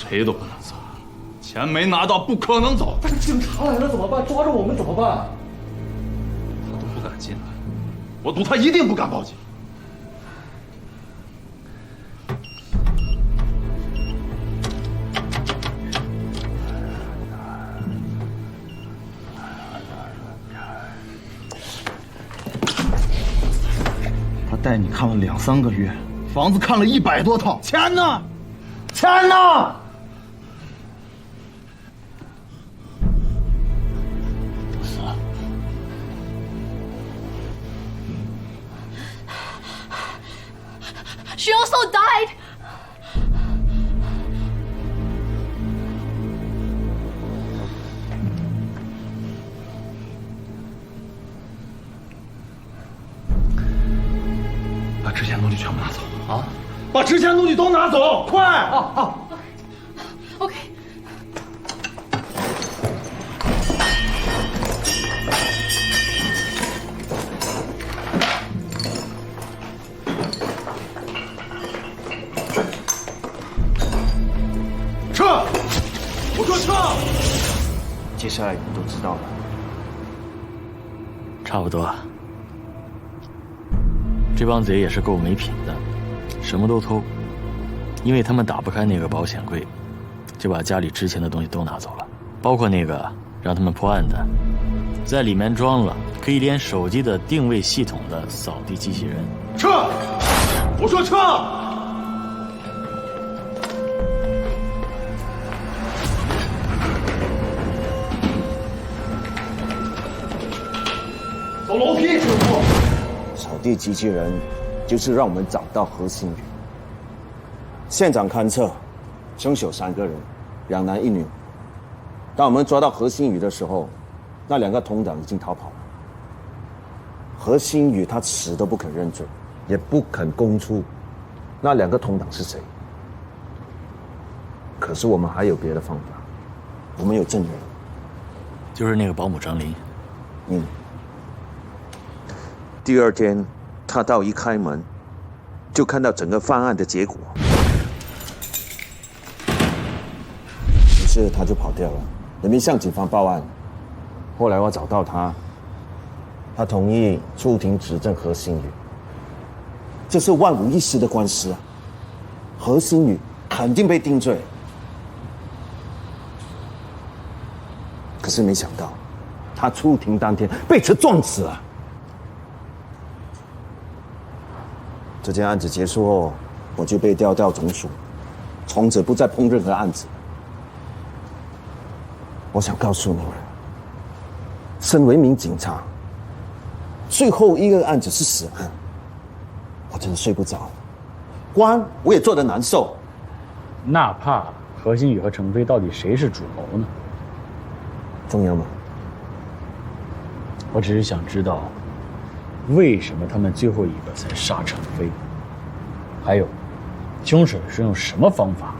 谁都不能走，钱没拿到不可能走。但是警察来了怎么办？抓着我们怎么办？他都不敢进来，我赌他一定不敢报警。他带你看了2、3个月，房子看了100多套，钱呢？钱呢？She also died. 把值钱东西全部拿走啊！把值钱东西都拿走，快！啊 OK。撤！我说撤！接下来你们都知道了。差不多。这帮贼也是够没品的，什么都偷，因为他们打不开那个保险柜，就把家里值钱的东西都拿走了，包括那个让他们破案的，在里面装了可以连手机的定位系统的扫地机器人。撤！我说撤！我老皮师傅，扫地机器人就是让我们找到何新宇。现场勘测，凶手3个人，2男1女。当我们抓到何新宇的时候，那2个同党已经逃跑了。何新宇他死都不肯认罪，也不肯供出那2个同党是谁。可是我们还有别的方法，我们有证人，就是那个保姆张琳。第2天，他到一开门，就看到整个犯案的结果，于是他就跑掉了，也没向警方报案。后来我找到他，他同意出庭指证何新宇，这是万无一失的官司啊！何新宇肯定被定罪。可是没想到，他出庭当天被车撞死了。这件案子结束后，我就被调到总署，从此不再碰任何案子。我想告诉你们，身为一名警察，最后一个案子是死案，我真的睡不着，官我也做得难受。哪怕何新宇和程飞到底谁是主谋呢？重要吗？我只是想知道，为什么他们最后一个才杀程飞？还有，凶手是用什么方法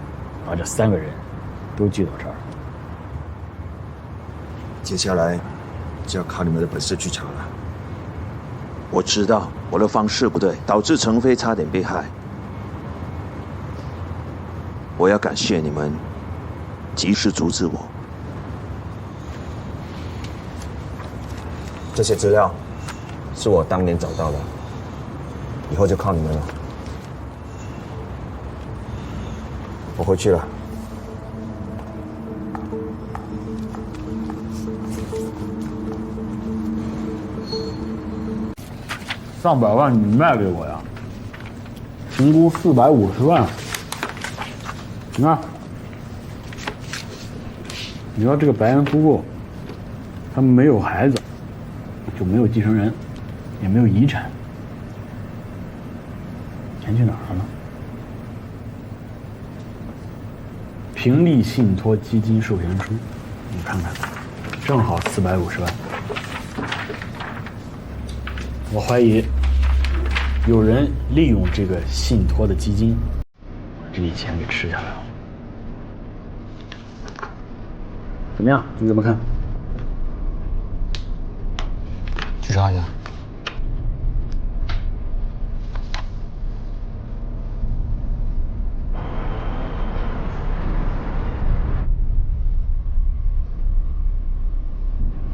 把这3个人都聚到这儿？接下来就要靠你们的本事去查了。我知道我的方式不对，导致程飞差点被害。我要感谢你们及时阻止我。这些资料是我当年找到的，以后就靠你们了。我回去了。上百万你卖给我呀？评估450万。你看，你要这个白人夫妇，他们没有孩子，就没有继承人，也没有遗产，钱去哪儿了呢？平利信托基金授权书，你看看，正好450万。我怀疑有人利用这个信托的基金，把这笔钱给吃下来了。怎么样？你怎么看？去查一下。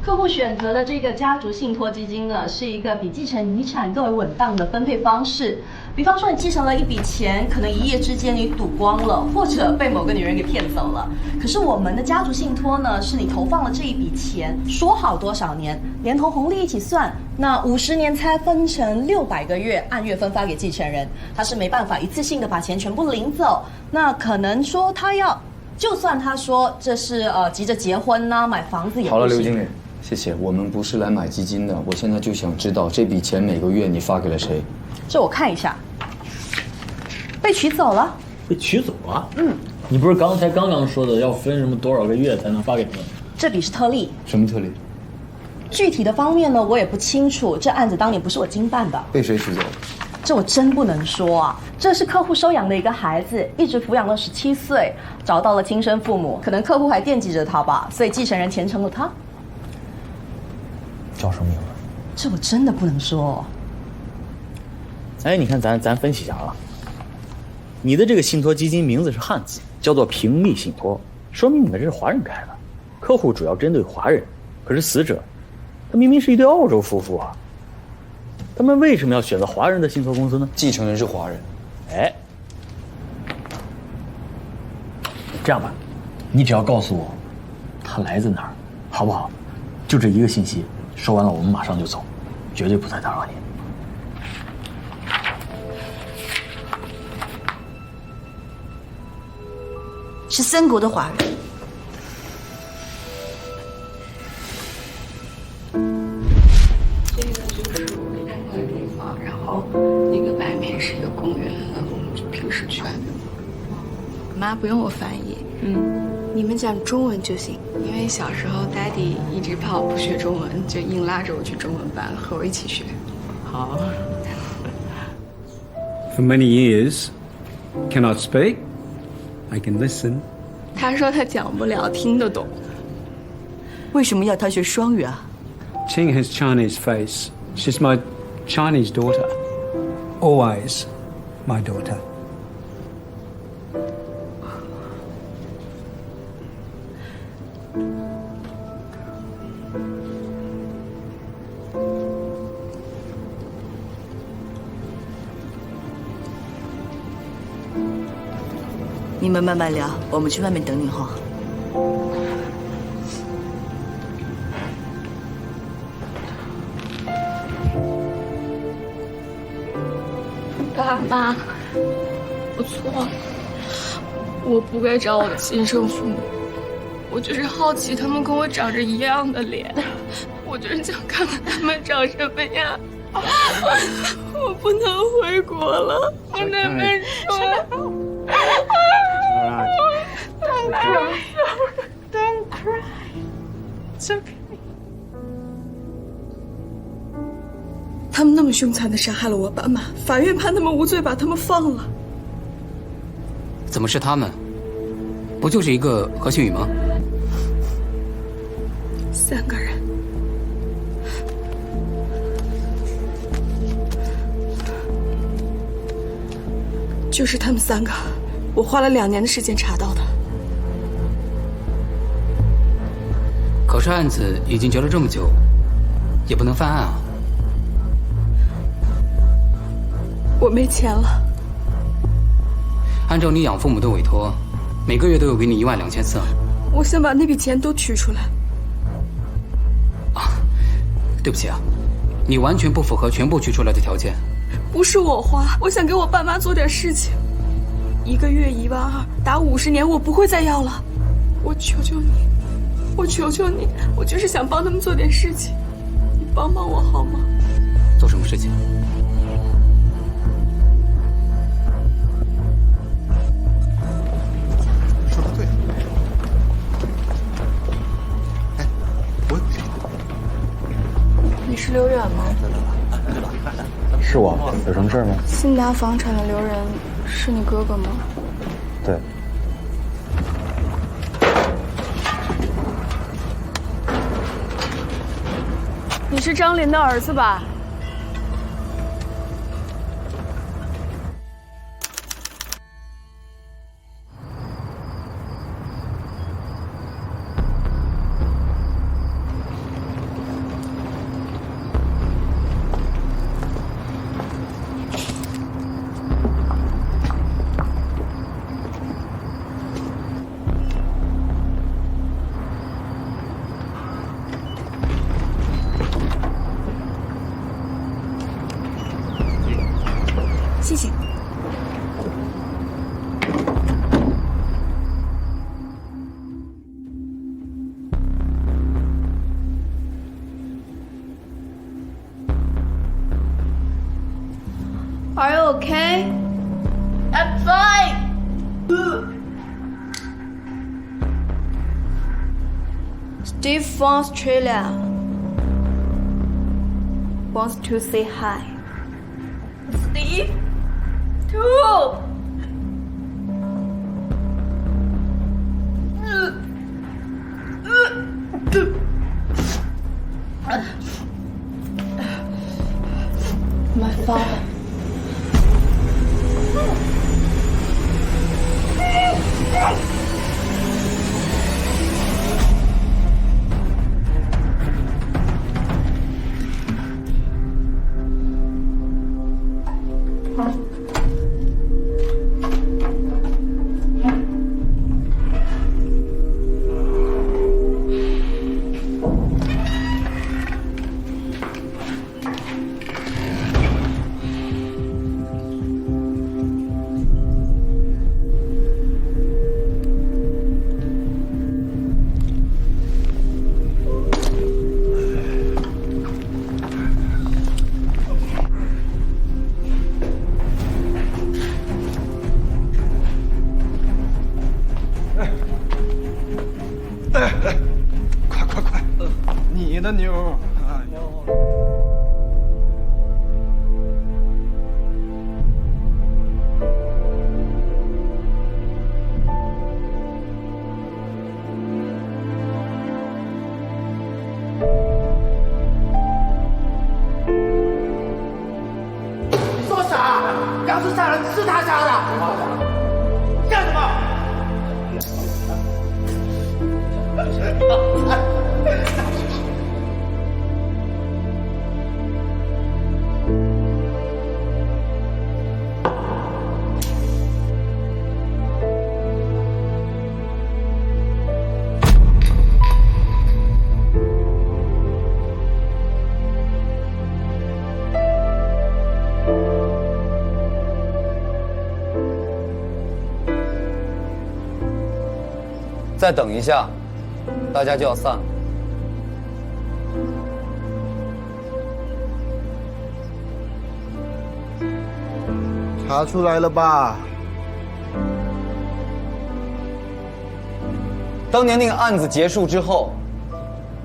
客户选择的这个家族信托基金呢，是一个比继承遗产更为稳当的分配方式。比方说，你继承了一笔钱，可能一夜之间你赌光了，或者被某个女人给骗走了。可是我们的家族信托呢，是你投放了这一笔钱，说好多少年，连同红利一起算，那50年才分成600个月，按月分发给继承人，他是没办法一次性的把钱全部领走。那可能说他要，就算他说这是急着结婚呐、买房子也不行。好了，刘经理。谢谢，我们不是来买基金的。我现在就想知道这笔钱每个月你发给了谁？这我看一下，被取走了。被取走了？你不是刚说的要分什么多少个月才能发给他们？这笔是特例。什么特例？具体的方面呢，我也不清楚。这案子当年不是我经办的。被谁取走？这我真不能说啊。这是客户收养的一个孩子，一直抚养到17岁，找到了亲生父母，可能客户还惦记着他吧，所以继承人填成了他。叫什么名字？这我真的不能说。哎，你看咱分析一下啊，你的这个信托基金名字是汉字，叫做平利信托，说明你们这是华人开的，客户主要针对华人。可是死者，他明明是一对澳洲夫妇啊，他们为什么要选择华人的信托公司呢？继承人是华人。哎，这样吧，你只要告诉我他来自哪儿，好不好？就这一个信息。说完了，我们马上就走，绝对不再打扰你。是森国的华人。这个是那个外面是一个公园，平时去。妈不用我翻译，你们讲中文就行。因为小时候 Daddy 一直怕我不学中文，就硬拉着我去中文班，和我一起学。好。For many years, cannot speak. I can listen. 他说他讲不了，听得懂。为什么要他学双语啊？ Ching has Chinese face. She's my Chinese daughter. Always my daughter. 你们慢慢聊，我们去外面等你哈。爸妈，我错了，我不该找我的亲生父母，我就是好奇他们跟我长着一样的脸，我就是想看看他们长什么样。我不能回国了，我那边说。Don't cry. Don't cry. It's okay. 他们那么凶残地杀害了我爸妈，法院判他们无罪，把他们放了。怎么是他们？不就是一个何星宇吗？3个人。就是他们3个，我花了2年的时间查到的。可是案子已经结了这么久，也不能翻案啊。我没钱了。按照你养父母的委托，每个月都有给你12400。我想把那笔钱都取出来。对不起啊，你完全不符合全部取出来的条件。不是我花，我想给我爸妈做点事情。1个月1万2，打50年，我不会再要了。我求求你，我求求你，我就是想帮他们做点事情，你帮帮我好吗？做什么事情？说的对。哎，你是刘远吗？是我，有什么事吗？信达房产的刘仁是你哥哥吗？对。你是张林的儿子吧？谢谢。Are you okay? I'm fine. Steve from Australia wants to say hi. Steve? Two. My father. 真牛！哎呦。说啥？要是杀人是他杀的，干什么？再等一下，大家就要散了。查出来了吧？当年那个案子结束之后，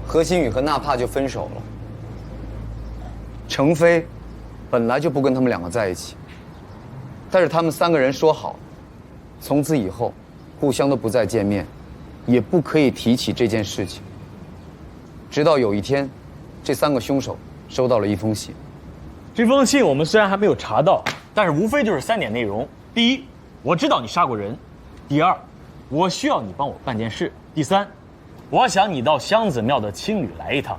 何新宇和娜帕就分手了。程飞本来就不跟他们两个在一起，但是他们3个人说好，从此以后互相都不再见面，也不可以提起这件事情。直到有一天，这3个凶手收到了一封信。这封信我们虽然还没有查到，但是无非就是3点内容：第一，我知道你杀过人；第二，我需要你帮我办件事；第三，我想你到香子庙的青旅来一趟。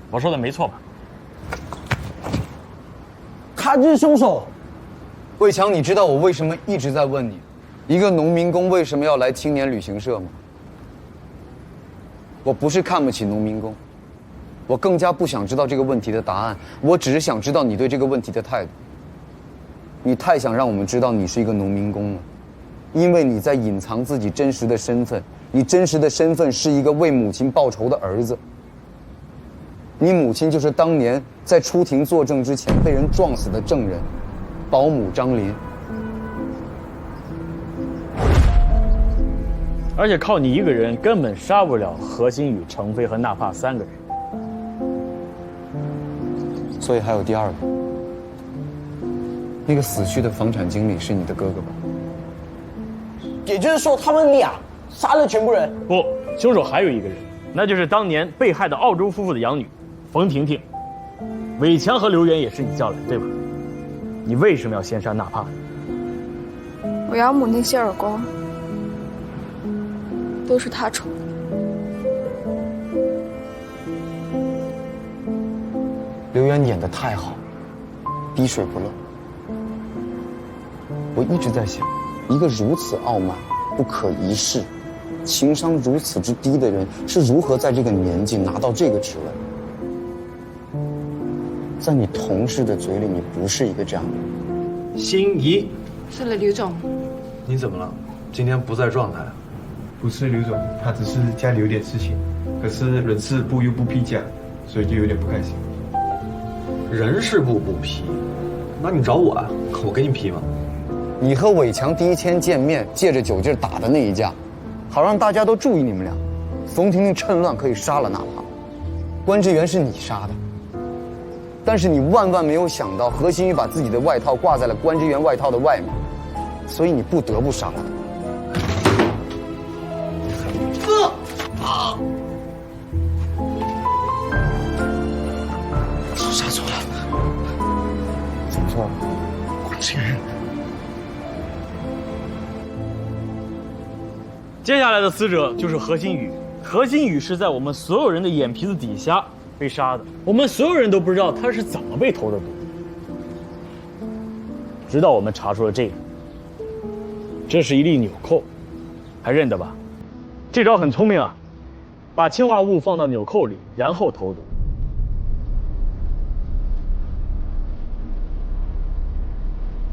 我说的没错吧？他就是凶手。魏强，你知道我为什么一直在问你，一个农民工为什么要来青年旅行社吗？我不是看不起农民工，我更加不想知道这个问题的答案，我只是想知道你对这个问题的态度。你太想让我们知道你是一个农民工了，因为你在隐藏自己真实的身份，你真实的身份是一个为母亲报仇的儿子。你母亲就是当年在出庭作证之前被人撞死的证人，保姆张林。而且靠你一个人根本杀不了何新宇、程飞和娜帕3个人。所以还有第2个，那个死去的房产经理是你的哥哥吧？也就是说，他们俩杀了全部人？不，凶手还有一个人，那就是当年被害的澳洲夫妇的养女冯婷婷。伟强和刘源也是你叫来，对吧？你为什么要先杀娜帕？我养母那些耳光都是他宠的。刘源演得太好，滴水不漏。我一直在想，一个如此傲慢、不可一世、情商如此之低的人，是如何在这个年纪拿到这个职位？在你同事的嘴里，你不是一个这样的人。心仪，是了，刘总。你怎么了？今天不在状态？不是刘总，他只是家里有点事情，可是人事部又不批假，所以就有点不开心。人事部不批，那你找我啊，我给你批吗？你和伟强第一天见面，借着酒劲打的那一架，好让大家都注意你们俩。冯婷婷趁乱可以杀了娜帕，关志源是你杀的，但是你万万没有想到何新宇把自己的外套挂在了关志源外套的外面，所以你不得不杀了他。杀错了，怎么错了？关志源。接下来的死者就是何新宇。何新宇是在我们所有人的眼皮子底下被杀的，我们所有人都不知道他是怎么被投的毒，直到我们查出了这个。这是一粒纽扣，还认得吧？这招很聪明啊，把氰化物放到纽扣里，然后投毒。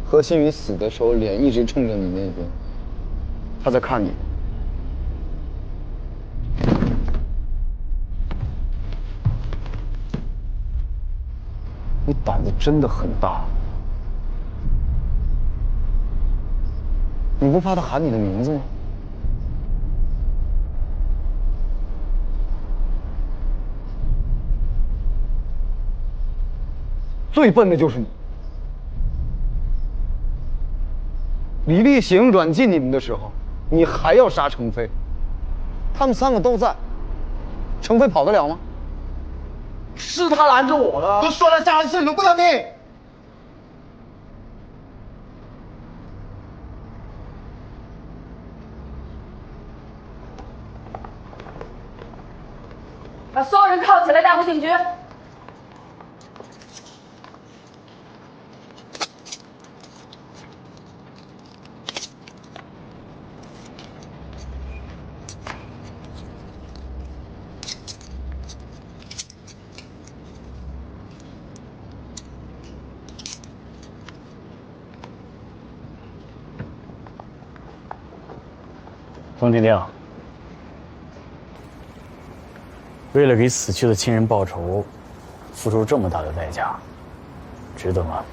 何新宇死的时候脸一直冲着你那边，他在看你。你胆子真的很大，你不怕他喊你的名字吗？最笨的就是你。李立行软禁你们的时候，你还要杀程飞，他们3个都在，程飞跑得了吗？是他拦着我的，都说了3次，能不能听？把所有人铐起来，带回警局。冯婷婷，为了给死去的亲人报仇，付出这么大的代价，值得吗？